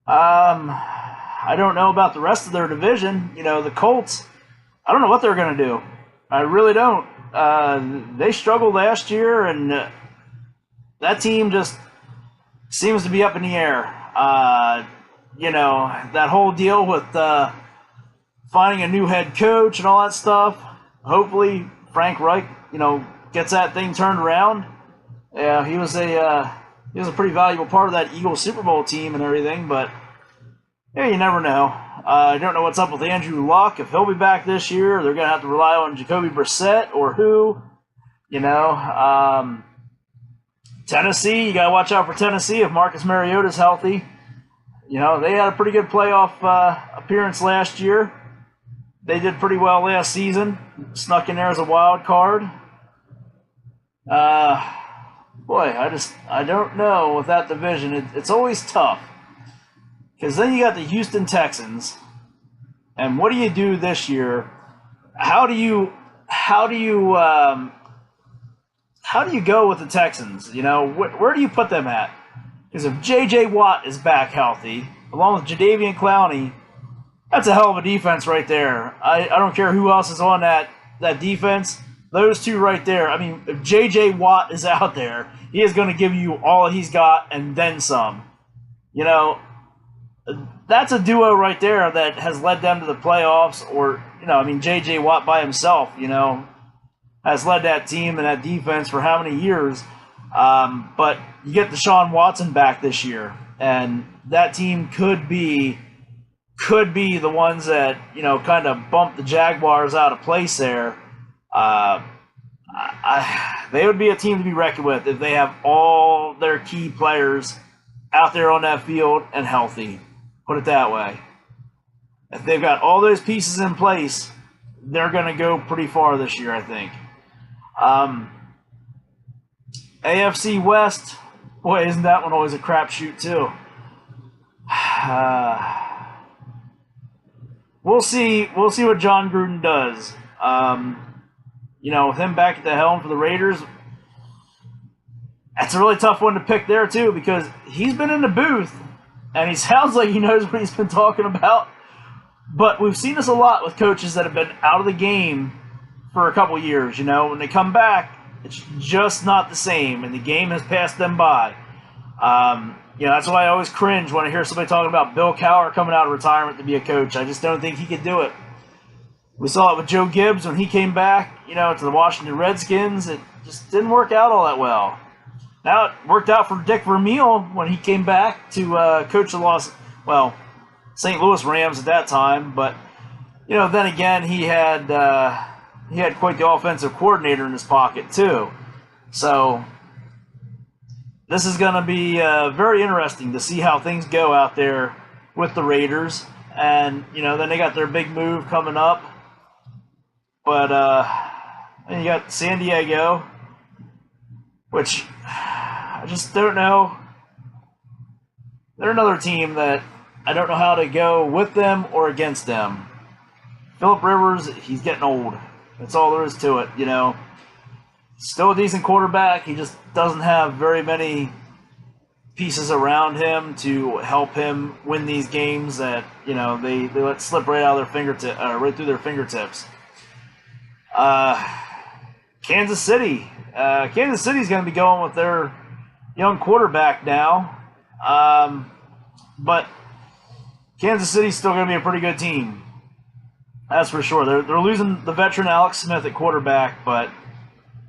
I don't know about the rest of their division. The Colts, I don't know what they're going to do. I really don't. They struggled last year, and that team just seems to be up in the air. That whole deal with finding a new head coach and all that stuff. Hopefully, Frank Reich, gets that thing turned around. Yeah, he was a pretty valuable part of that Eagles Super Bowl team and everything. But yeah, you never know. I don't know what's up with Andrew Luck. If he'll be back this year, they're going to have to rely on Jacoby Brissett or who. Tennessee, you got to watch out for Tennessee if Marcus Mariota's healthy. They had a pretty good playoff appearance last year. They did pretty well last season. Snuck in there as a wild card. Boy, I don't know with that division. It's always tough. Because then you got the Houston Texans. And what do you do this year? How do you go with the Texans? Where do you put them at? Because if J.J. Watt is back healthy, along with Jadeveon Clowney, that's a hell of a defense right there. I don't care who else is on that defense. Those two right there. I mean, if J.J. Watt is out there, he is going to give you all he's got and then some. That's a duo right there that has led them to the playoffs. Or, J.J. Watt by himself, has led that team and that defense for how many years. But you get Deshaun Watson back this year, and that team could be the ones that, kind of bump the Jaguars out of place there. They would be a team to be reckoned with if they have all their key players out there on that field and healthy. Put it that way. If they've got all those pieces in place, they're going to go pretty far this year, I think. AFC West, boy, isn't that one always a crapshoot too? We'll see what John Gruden does. With him back at the helm for the Raiders, that's a really tough one to pick there too, because he's been in the booth and he sounds like he knows what he's been talking about. But we've seen this a lot with coaches that have been out of the game for a couple years. When they come back, it's just not the same, and the game has passed them by. That's why I always cringe when I hear somebody talking about Bill Cowher coming out of retirement to be a coach. I just don't think he could do it. We saw it with Joe Gibbs when he came back, to the Washington Redskins. It just didn't work out all that well. Now it worked out for Dick Vermeil when he came back to coach the St. Louis Rams at that time. But Then again, he had quite the offensive coordinator in his pocket too. So this is going to be very interesting to see how things go out there with the Raiders. And then they got their big move coming up. But then you got San Diego, which I just don't know. They're another team that I don't know how to go with them or against them. Phillip Rivers, he's getting old. That's all there is to it, Still a decent quarterback. He just doesn't have very many pieces around him to help him win these games that, they let slip right out of their fingertips, right through their fingertips. Kansas City. Kansas City's going to be going with their young quarterback now. But Kansas City's still going to be a pretty good team. That's for sure. They're losing the veteran Alex Smith at quarterback, but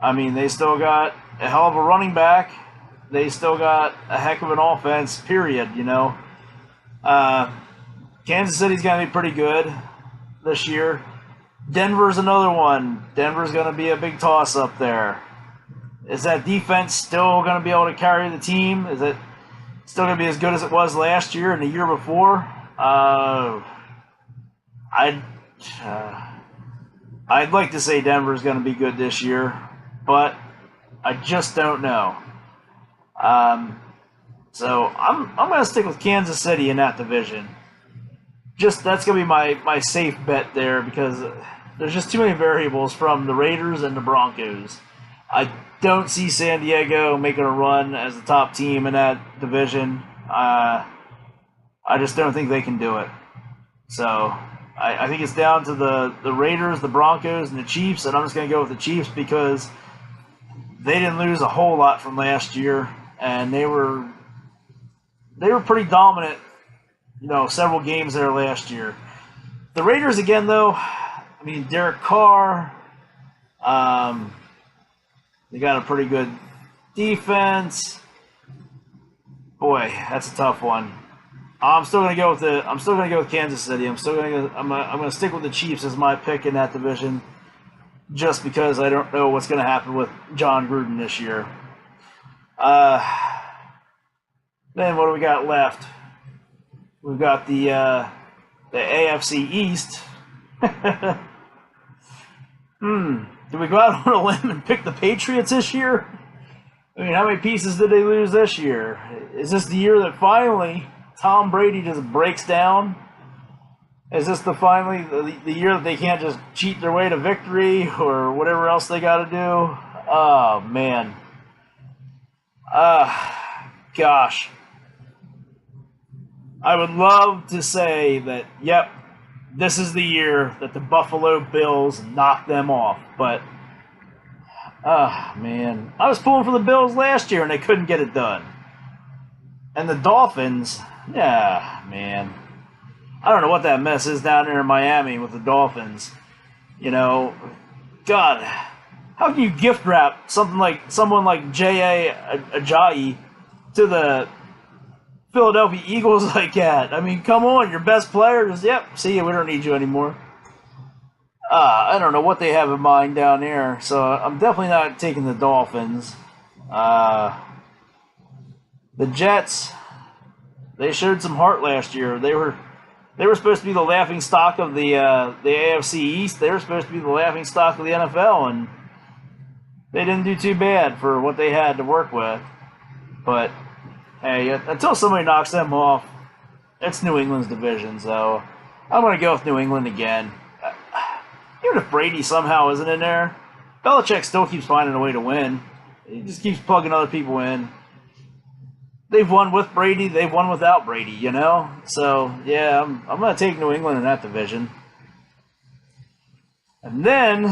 they still got a hell of a running back. They still got a heck of an offense, period, Kansas City's going to be pretty good this year. Denver's another one. Denver's going to be a big toss-up there. Is that defense still going to be able to carry the team? Is it still going to be as good as it was last year and the year before? I'd like to say Denver's going to be good this year, but I just don't know. So I'm going to stick with Kansas City in that division. That's going to be my safe bet there because there's just too many variables from the Raiders and the Broncos. I don't see San Diego making a run as the top team in that division. I just don't think they can do it. So I think it's down to the Raiders, the Broncos, and the Chiefs, and I'm just going to go with the Chiefs because they didn't lose a whole lot from last year, and they were pretty dominant, several games there last year. The Raiders again, though, Derek Carr, they got a pretty good defense. Boy, that's a tough one. I'm still gonna go with Kansas City. I'm gonna stick with the Chiefs as my pick in that division, just because I don't know what's gonna happen with John Gruden this year. Then what do we got left? We've got the AFC East. Did we go out on a limb and pick the Patriots this year? How many pieces did they lose this year? Is this the year that finally Tom Brady just breaks down? Is this finally the year that they can't just cheat their way to victory or whatever else they got to do? Oh, man. Gosh. I would love to say that, yep, this is the year that the Buffalo Bills knock them off. But, man. I was pulling for the Bills last year and they couldn't get it done. And the Dolphins, yeah, man. I don't know what that mess is down there in Miami with the Dolphins. God, how can you gift wrap someone like J.A. Ajayi to the Philadelphia Eagles like that? Come on, your best player is, yep, see you, we don't need you anymore. I don't know what they have in mind down there, so I'm definitely not taking the Dolphins. The Jets, they showed some heart last year. They were supposed to be the laughing stock of the AFC East. They were supposed to be the laughing stock of the NFL, and they didn't do too bad for what they had to work with. But hey, until somebody knocks them off, it's New England's division, so I'm going to go with New England again. Even if Brady somehow isn't in there, Belichick still keeps finding a way to win. He just keeps plugging other people in. They've won with Brady, they've won without Brady, So, yeah, I'm going to take New England in that division. And then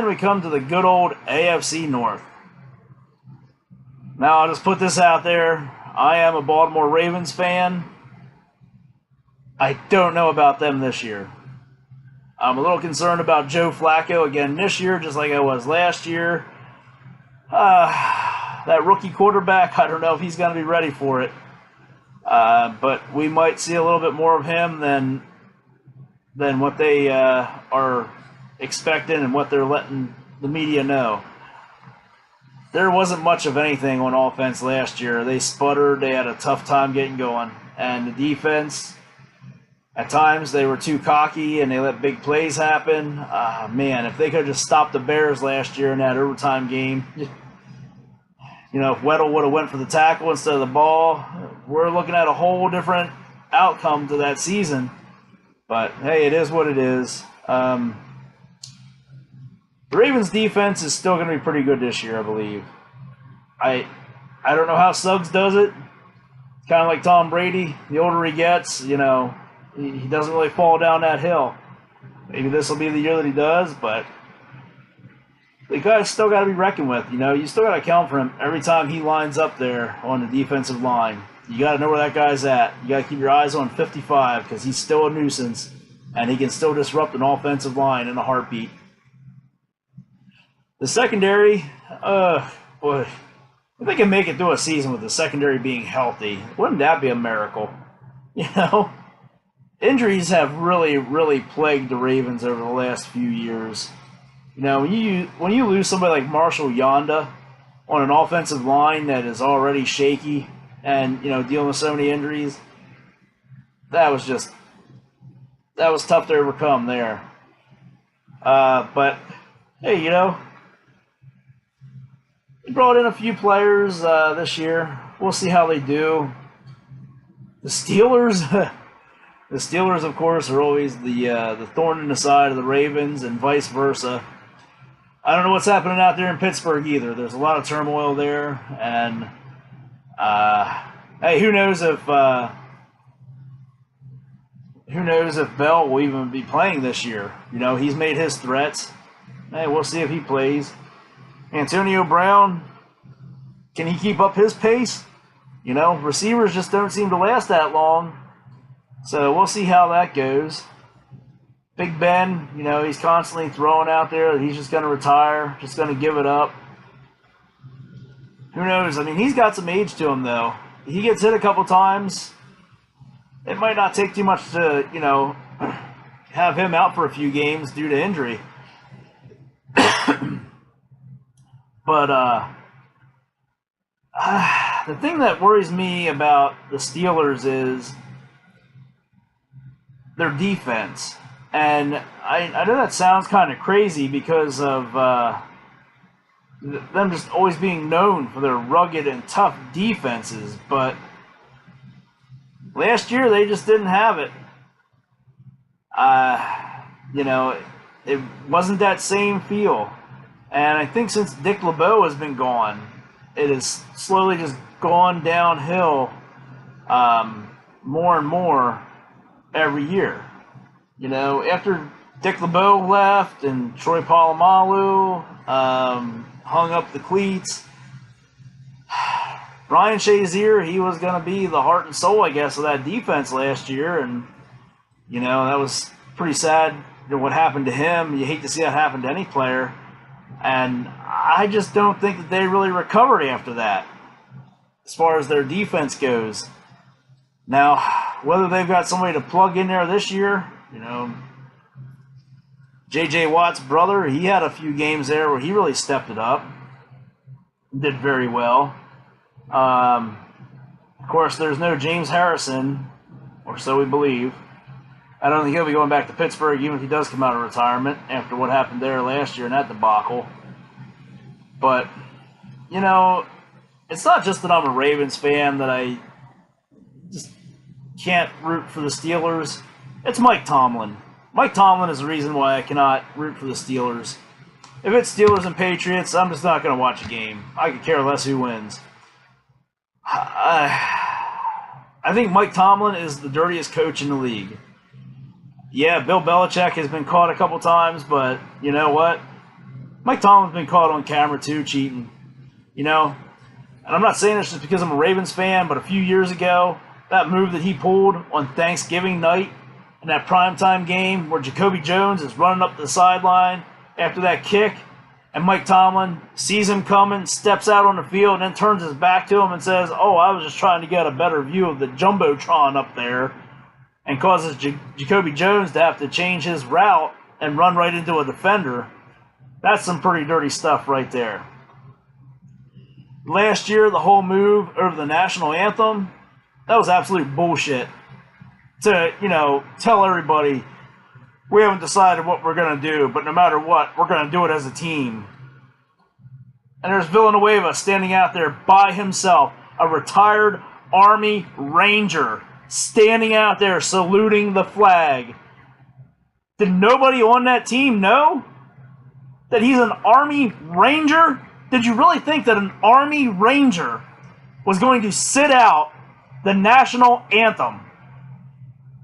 we come to the good old AFC North. Now, I'll just put this out there. I am a Baltimore Ravens fan. I don't know about them this year. I'm a little concerned about Joe Flacco again this year, just like I was last year. That rookie quarterback, I don't know if he's going to be ready for it. But we might see a little bit more of him than than what they are expecting and what they're letting the media know. There wasn't much of anything on offense last year. They sputtered. They had a tough time getting going. And the defense, at times, they were too cocky and they let big plays happen. Man, if they could have just stopped the Bears last year in that overtime game, if Weddle would have went for the tackle instead of the ball, we're looking at a whole different outcome to that season. But, hey, it is what it is. The Ravens' defense is still going to be pretty good this year, I believe. I don't know how Suggs does it. It's kind of like Tom Brady. The older he gets, he doesn't really fall down that hill. Maybe this will be the year that he does, but the guy's still got to be reckoned with. You still got to account for him every time he lines up there on the defensive line. You got to know where that guy's at. You got to keep your eyes on 55 because he's still a nuisance, and he can still disrupt an offensive line in a heartbeat. The secondary, boy, if they can make it through a season with the secondary being healthy, wouldn't that be a miracle? Injuries have really, really plagued the Ravens over the last few years. When you lose somebody like Marshall Yonda on an offensive line that is already shaky and, dealing with so many injuries, that was tough to overcome there. But, hey, we brought in a few players this year. We'll see how they do. The Steelers, of course, are always the thorn in the side of the Ravens and vice versa. I don't know what's happening out there in Pittsburgh either. There's a lot of turmoil there, and hey, who knows if Bell will even be playing this year? He's made his threats. Hey, we'll see if he plays. Antonio Brown, can he keep up his pace? Receivers just don't seem to last that long. So we'll see how that goes. Big Ben, he's constantly throwing out there that he's just going to retire, just going to give it up. Who knows? I mean, he's got some age to him, though. He gets hit a couple times. It might not take too much to, have him out for a few games due to injury. But the thing that worries me about the Steelers is their defense. And I know that sounds kind of crazy because of them just always being known for their rugged and tough defenses. But last year they just didn't have it. It wasn't that same feel. And I think since Dick LeBeau has been gone, it has slowly just gone downhill more and more every year. After Dick LeBeau left and Troy Polamalu hung up the cleats, Ryan Shazier, he was going to be the heart and soul, I guess, of that defense last year. And, that was pretty sad what happened to him. You hate to see that happen to any player. And I just don't think that they really recovered after that as far as their defense goes. Now, whether they've got somebody to plug in there this year, J.J. Watt's brother, he had a few games there where he really stepped it up. Did very well. Of course, there's no James Harrison, or so we believe. I don't think he'll be going back to Pittsburgh even if he does come out of retirement after what happened there last year in that debacle. But, it's not just that I'm a Ravens fan that I just can't root for the Steelers. It's Mike Tomlin. Mike Tomlin is the reason why I cannot root for the Steelers. If it's Steelers and Patriots, I'm just not going to watch a game. I could care less who wins. I think Mike Tomlin is the dirtiest coach in the league. Yeah, Bill Belichick has been caught a couple times, but you know what? Mike Tomlin's been caught on camera too, cheating. And I'm not saying this just because I'm a Ravens fan, but a few years ago, that move that he pulled on Thanksgiving night in that primetime game where Jacoby Jones is running up the sideline after that kick, and Mike Tomlin sees him coming, steps out on the field, and then turns his back to him and says, "Oh, I was just trying to get a better view of the Jumbotron up there." and causes Jacoby Jones to have to change his route and run right into a defender. That's some pretty dirty stuff right there. Last year, the whole move over the national anthem, that was absolute bullshit. To, tell everybody, we haven't decided what we're going to do, but no matter what, we're going to do it as a team. And there's Villanueva standing out there by himself, a retired Army Ranger, standing out there saluting the flag. Did nobody on that team know that he's an Army Ranger? Did you really think that an Army Ranger was going to sit out the national anthem?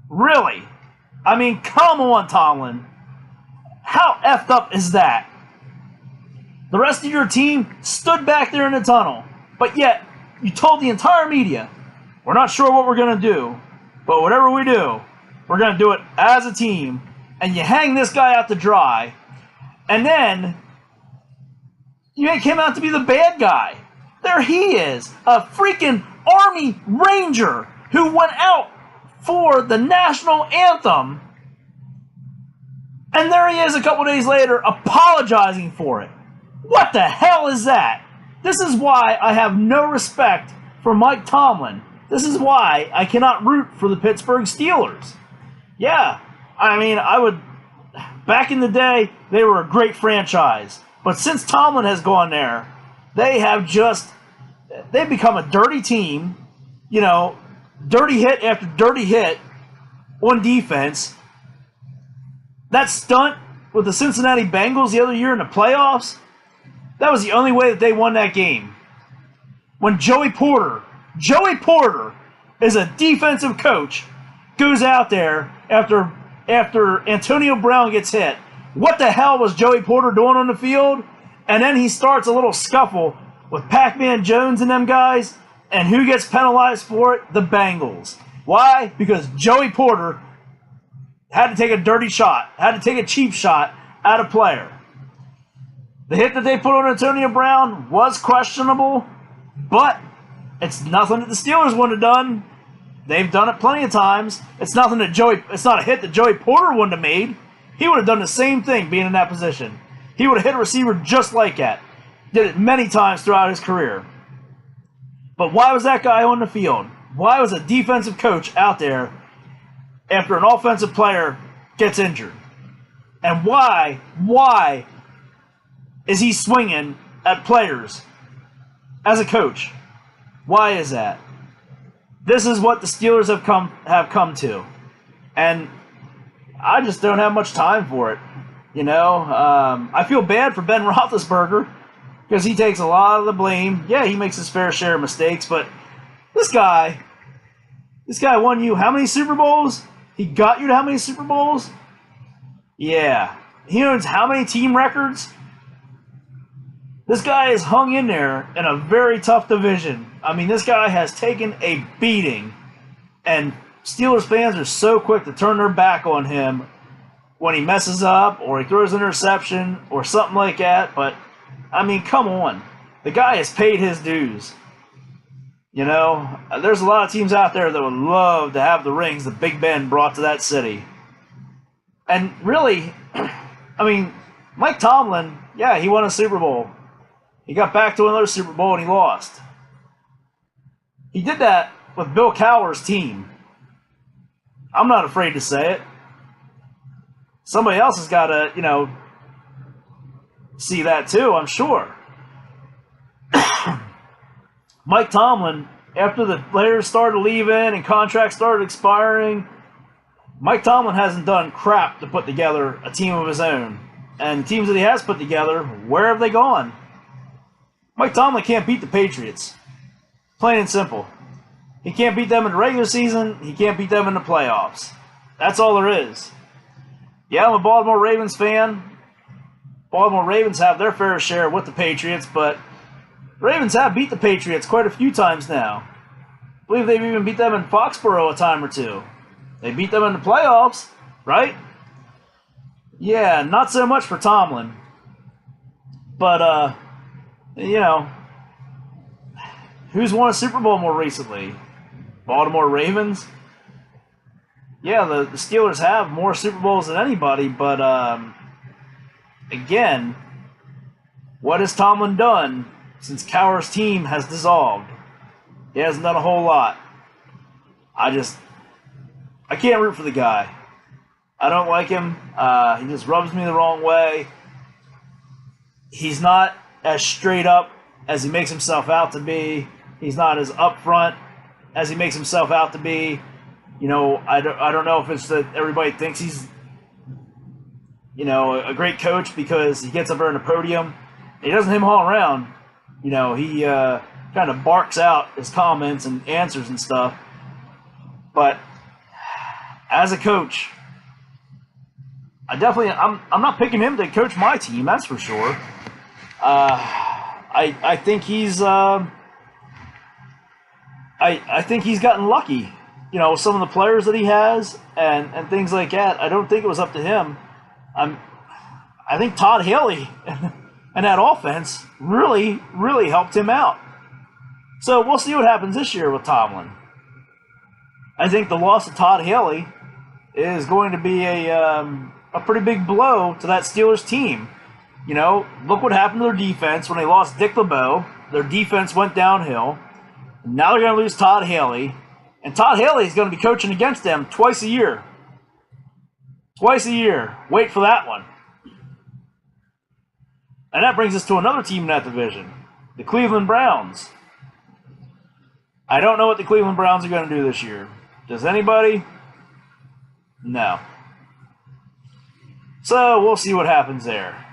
Really? I mean, come on, Tomlin. How effed up is that? The rest of your team stood back there in the tunnel, but yet you told the entire media, we're not sure what we're going to do, but whatever we do, we're going to do it as a team, and you hang this guy out to dry, and then you make him out to be the bad guy. There he is, a freaking Army Ranger who went out for the national anthem, and there he is a couple days later apologizing for it. What the hell is that? This is why I have no respect for Mike Tomlin. This is why I cannot root for the Pittsburgh Steelers. Yeah, I mean, back in the day, they were a great franchise. But since Tomlin has gone there, they've become a dirty team, dirty hit after dirty hit on defense. That stunt with the Cincinnati Bengals the other year in the playoffs, that was the only way that they won that game. When Joey Porter is a defensive coach, goes out there after Antonio Brown gets hit. What the hell was Joey Porter doing on the field? And then he starts a little scuffle with Pac-Man Jones and them guys, and who gets penalized for it? The Bengals. Why? Because Joey Porter had to take a dirty shot, had to take a cheap shot at a player. The hit that they put on Antonio Brown was questionable, but it's nothing that the Steelers wouldn't have done. They've done it plenty of times. It's not a hit that Joey Porter wouldn't have made. He would have done the same thing being in that position. He would have hit a receiver just like that. Did it many times throughout his career. But why was that guy on the field? Why was a defensive coach out there after an offensive player gets injured? And why is he swinging at players as a coach? Why is that? This is what the Steelers have come to. And I just don't have much time for it. I feel bad for Ben Roethlisberger because he takes a lot of the blame. Yeah, he makes his fair share of mistakes, but this guy won you how many Super Bowls? He got you to how many Super Bowls? Yeah. He owns how many team records? This guy is hung in there in a very tough division. I mean, this guy has taken a beating, and Steelers fans are so quick to turn their back on him when he messes up or he throws an interception or something like that. But, I mean, come on. The guy has paid his dues. There's a lot of teams out there that would love to have the rings that Big Ben brought to that city. And really, I mean, Mike Tomlin, yeah, he won a Super Bowl. He got back to another Super Bowl and he lost. He did that with Bill Cowher's team. I'm not afraid to say it. Somebody else has got to, see that too, I'm sure. Mike Tomlin, after the players started leaving and contracts started expiring, Mike Tomlin hasn't done crap to put together a team of his own. And the teams that he has put together, where have they gone? Mike Tomlin can't beat the Patriots. Plain and simple. He can't beat them in the regular season. He can't beat them in the playoffs. That's all there is. Yeah, I'm a Baltimore Ravens fan. Baltimore Ravens have their fair share with the Patriots, but Ravens have beat the Patriots quite a few times now. I believe they've even beat them in Foxborough a time or two. They beat them in the playoffs, right? Yeah, not so much for Tomlin. But, who's won a Super Bowl more recently? Baltimore Ravens? yeah, the Steelers have more Super Bowls than anybody, but again, what has Tomlin done since Cowher's team has dissolved? He hasn't done a whole lot. I can't root for the guy. I don't like him. He just rubs me the wrong way. He's not as straight up as he makes himself out to be. He's not as upfront as he makes himself out to be. You know, I don't know if it's that everybody thinks he's, you know, a great coach because he gets up there on the podium. He doesn't him-haw around. You know, he kind of barks out his comments and answers and stuff. But as a coach, I'm not picking him to coach my team. That's for sure. I think he's I think he's gotten lucky. You know, some of the players that he has and things like that. I don't think it was up to him. I think Todd Haley and that offense really, really helped him out. So we'll see what happens this year with Tomlin. I think the loss of Todd Haley is going to be a pretty big blow to that Steelers team. You know, look what happened to their defense when they lost Dick LeBeau. Their defense went downhill. Now they're going to lose Todd Haley. And Todd Haley is going to be coaching against them twice a year. Twice a year. Wait for that one. And that brings us to another team in that division, the Cleveland Browns. I don't know what the Cleveland Browns are going to do this year. Does anybody? No. So we'll see what happens there.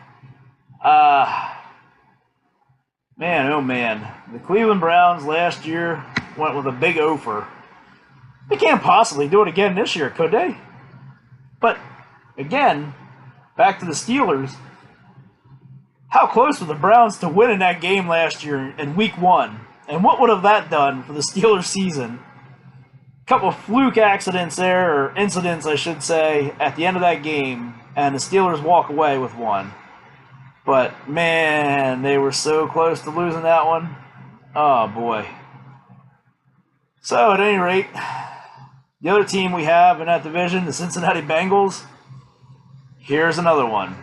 Man, oh man. The Cleveland Browns last year went with a big offer. They can't possibly do it again this year, could they? But, again, back to the Steelers. How close were the Browns to winning that game last year in Week 1? And what would have that done for the Steelers season? A couple of fluke accidents there, or incidents, I should say, at the end of that game, and the Steelers walk away with one. But, man, they were so close to losing that one. Oh, boy. So, at any rate, the other team we have in that division, the Cincinnati Bengals, here's another one.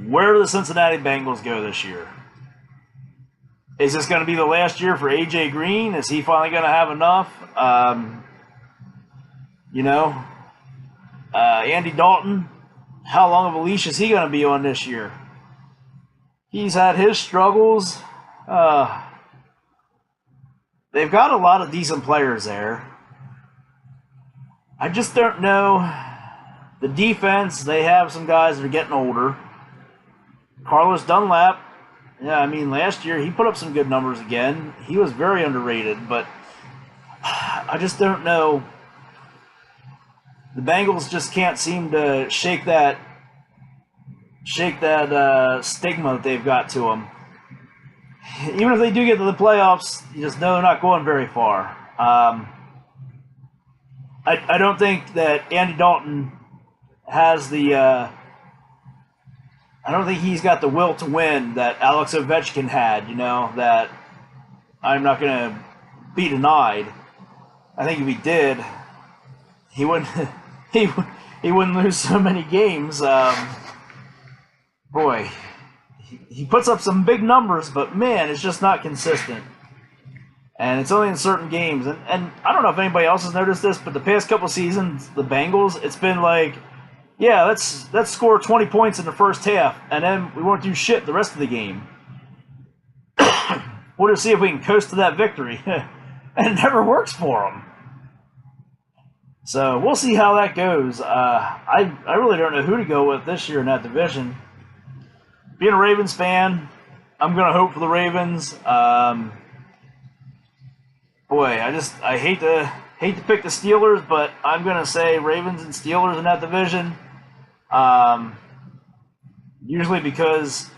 Where do the Cincinnati Bengals go this year? Is this going to be the last year for A.J. Green? Is he finally going to have enough? Andy Dalton, how long of a leash is he going to be on this year? He's had his struggles. They've got a lot of decent players there. I just don't know. The defense, they have some guys that are getting older. Carlos Dunlap, yeah, I mean, last year he put up some good numbers again. He was very underrated, but I just don't know. The Bengals just can't seem to shake that stigma that they've got to them. Even if they do get to the playoffs, you just know they're not going very far. I don't think that Andy Dalton has the I don't think he's got the will to win that Alex Ovechkin had, that I'm not going to be denied. I think if he did, he wouldn't he wouldn't lose so many games. Boy, he puts up some big numbers, but man, it's just not consistent. And it's only in certain games. And I don't know if anybody else has noticed this, but the past couple seasons, the Bengals, it's been like, yeah, let's score 20 points in the first half, and then we won't do shit the rest of the game. We'll just see if we can coast to that victory. And it never works for them. So we'll see how that goes. I really don't know who to go with this year in that division. Being a Ravens fan, I'm going to hope for the Ravens. Boy, I hate to pick the Steelers, but I'm going to say Ravens and Steelers in that division. Usually because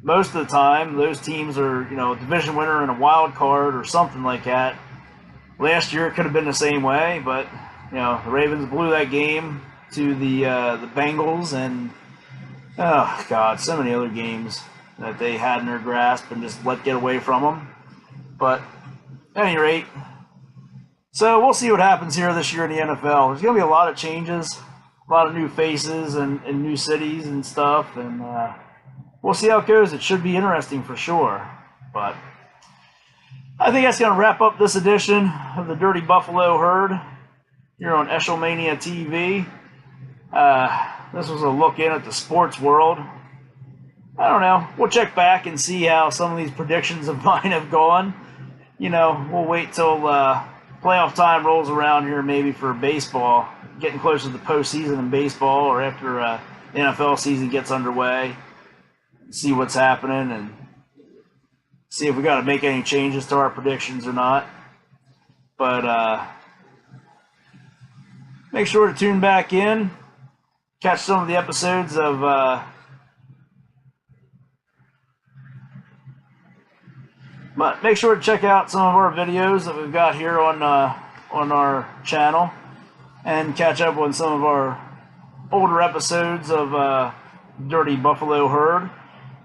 most of the time those teams are, a division winner and a wild card or something like that. Last year it could have been the same way, but the Ravens blew that game to the Bengals, and oh god, so many other games that they had in their grasp and just let get away from them. But at any rate, So we'll see what happens here this year in the NFL. There's going to be a lot of changes, a lot of new faces and new cities and stuff, and we'll see how it goes. It should be interesting for sure. But I think that's going to wrap up this edition of the Dirty Buffalo Herd here on Eshelmania TV. This was a look in at the sports world. I don't know. We'll check back and see how some of these predictions of mine have gone. You know, we'll wait till playoff time rolls around here, maybe for baseball, getting closer to the postseason in baseball, or after the NFL season gets underway, see what's happening and see if we got to make any changes to our predictions or not. But make sure to tune back in, catch some of the episodes of but make sure to check out some of our videos that we've got here on our channel, and catch up on some of our older episodes of Dirty Buffalo Herd.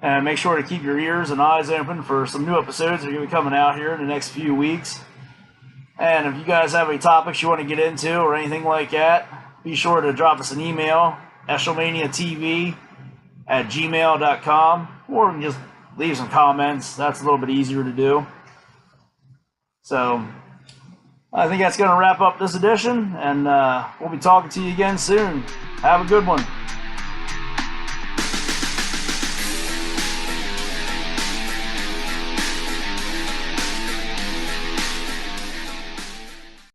And make sure to keep your ears and eyes open for some new episodes that are going to be coming out here in the next few weeks. And if you guys have any topics you want to get into or anything like that, be sure to drop us an email, eshelmaniatv@gmail.com, or just leave some comments. That's a little bit easier to do. So I think that's going to wrap up this edition, and we'll be talking to you again soon. Have a good one.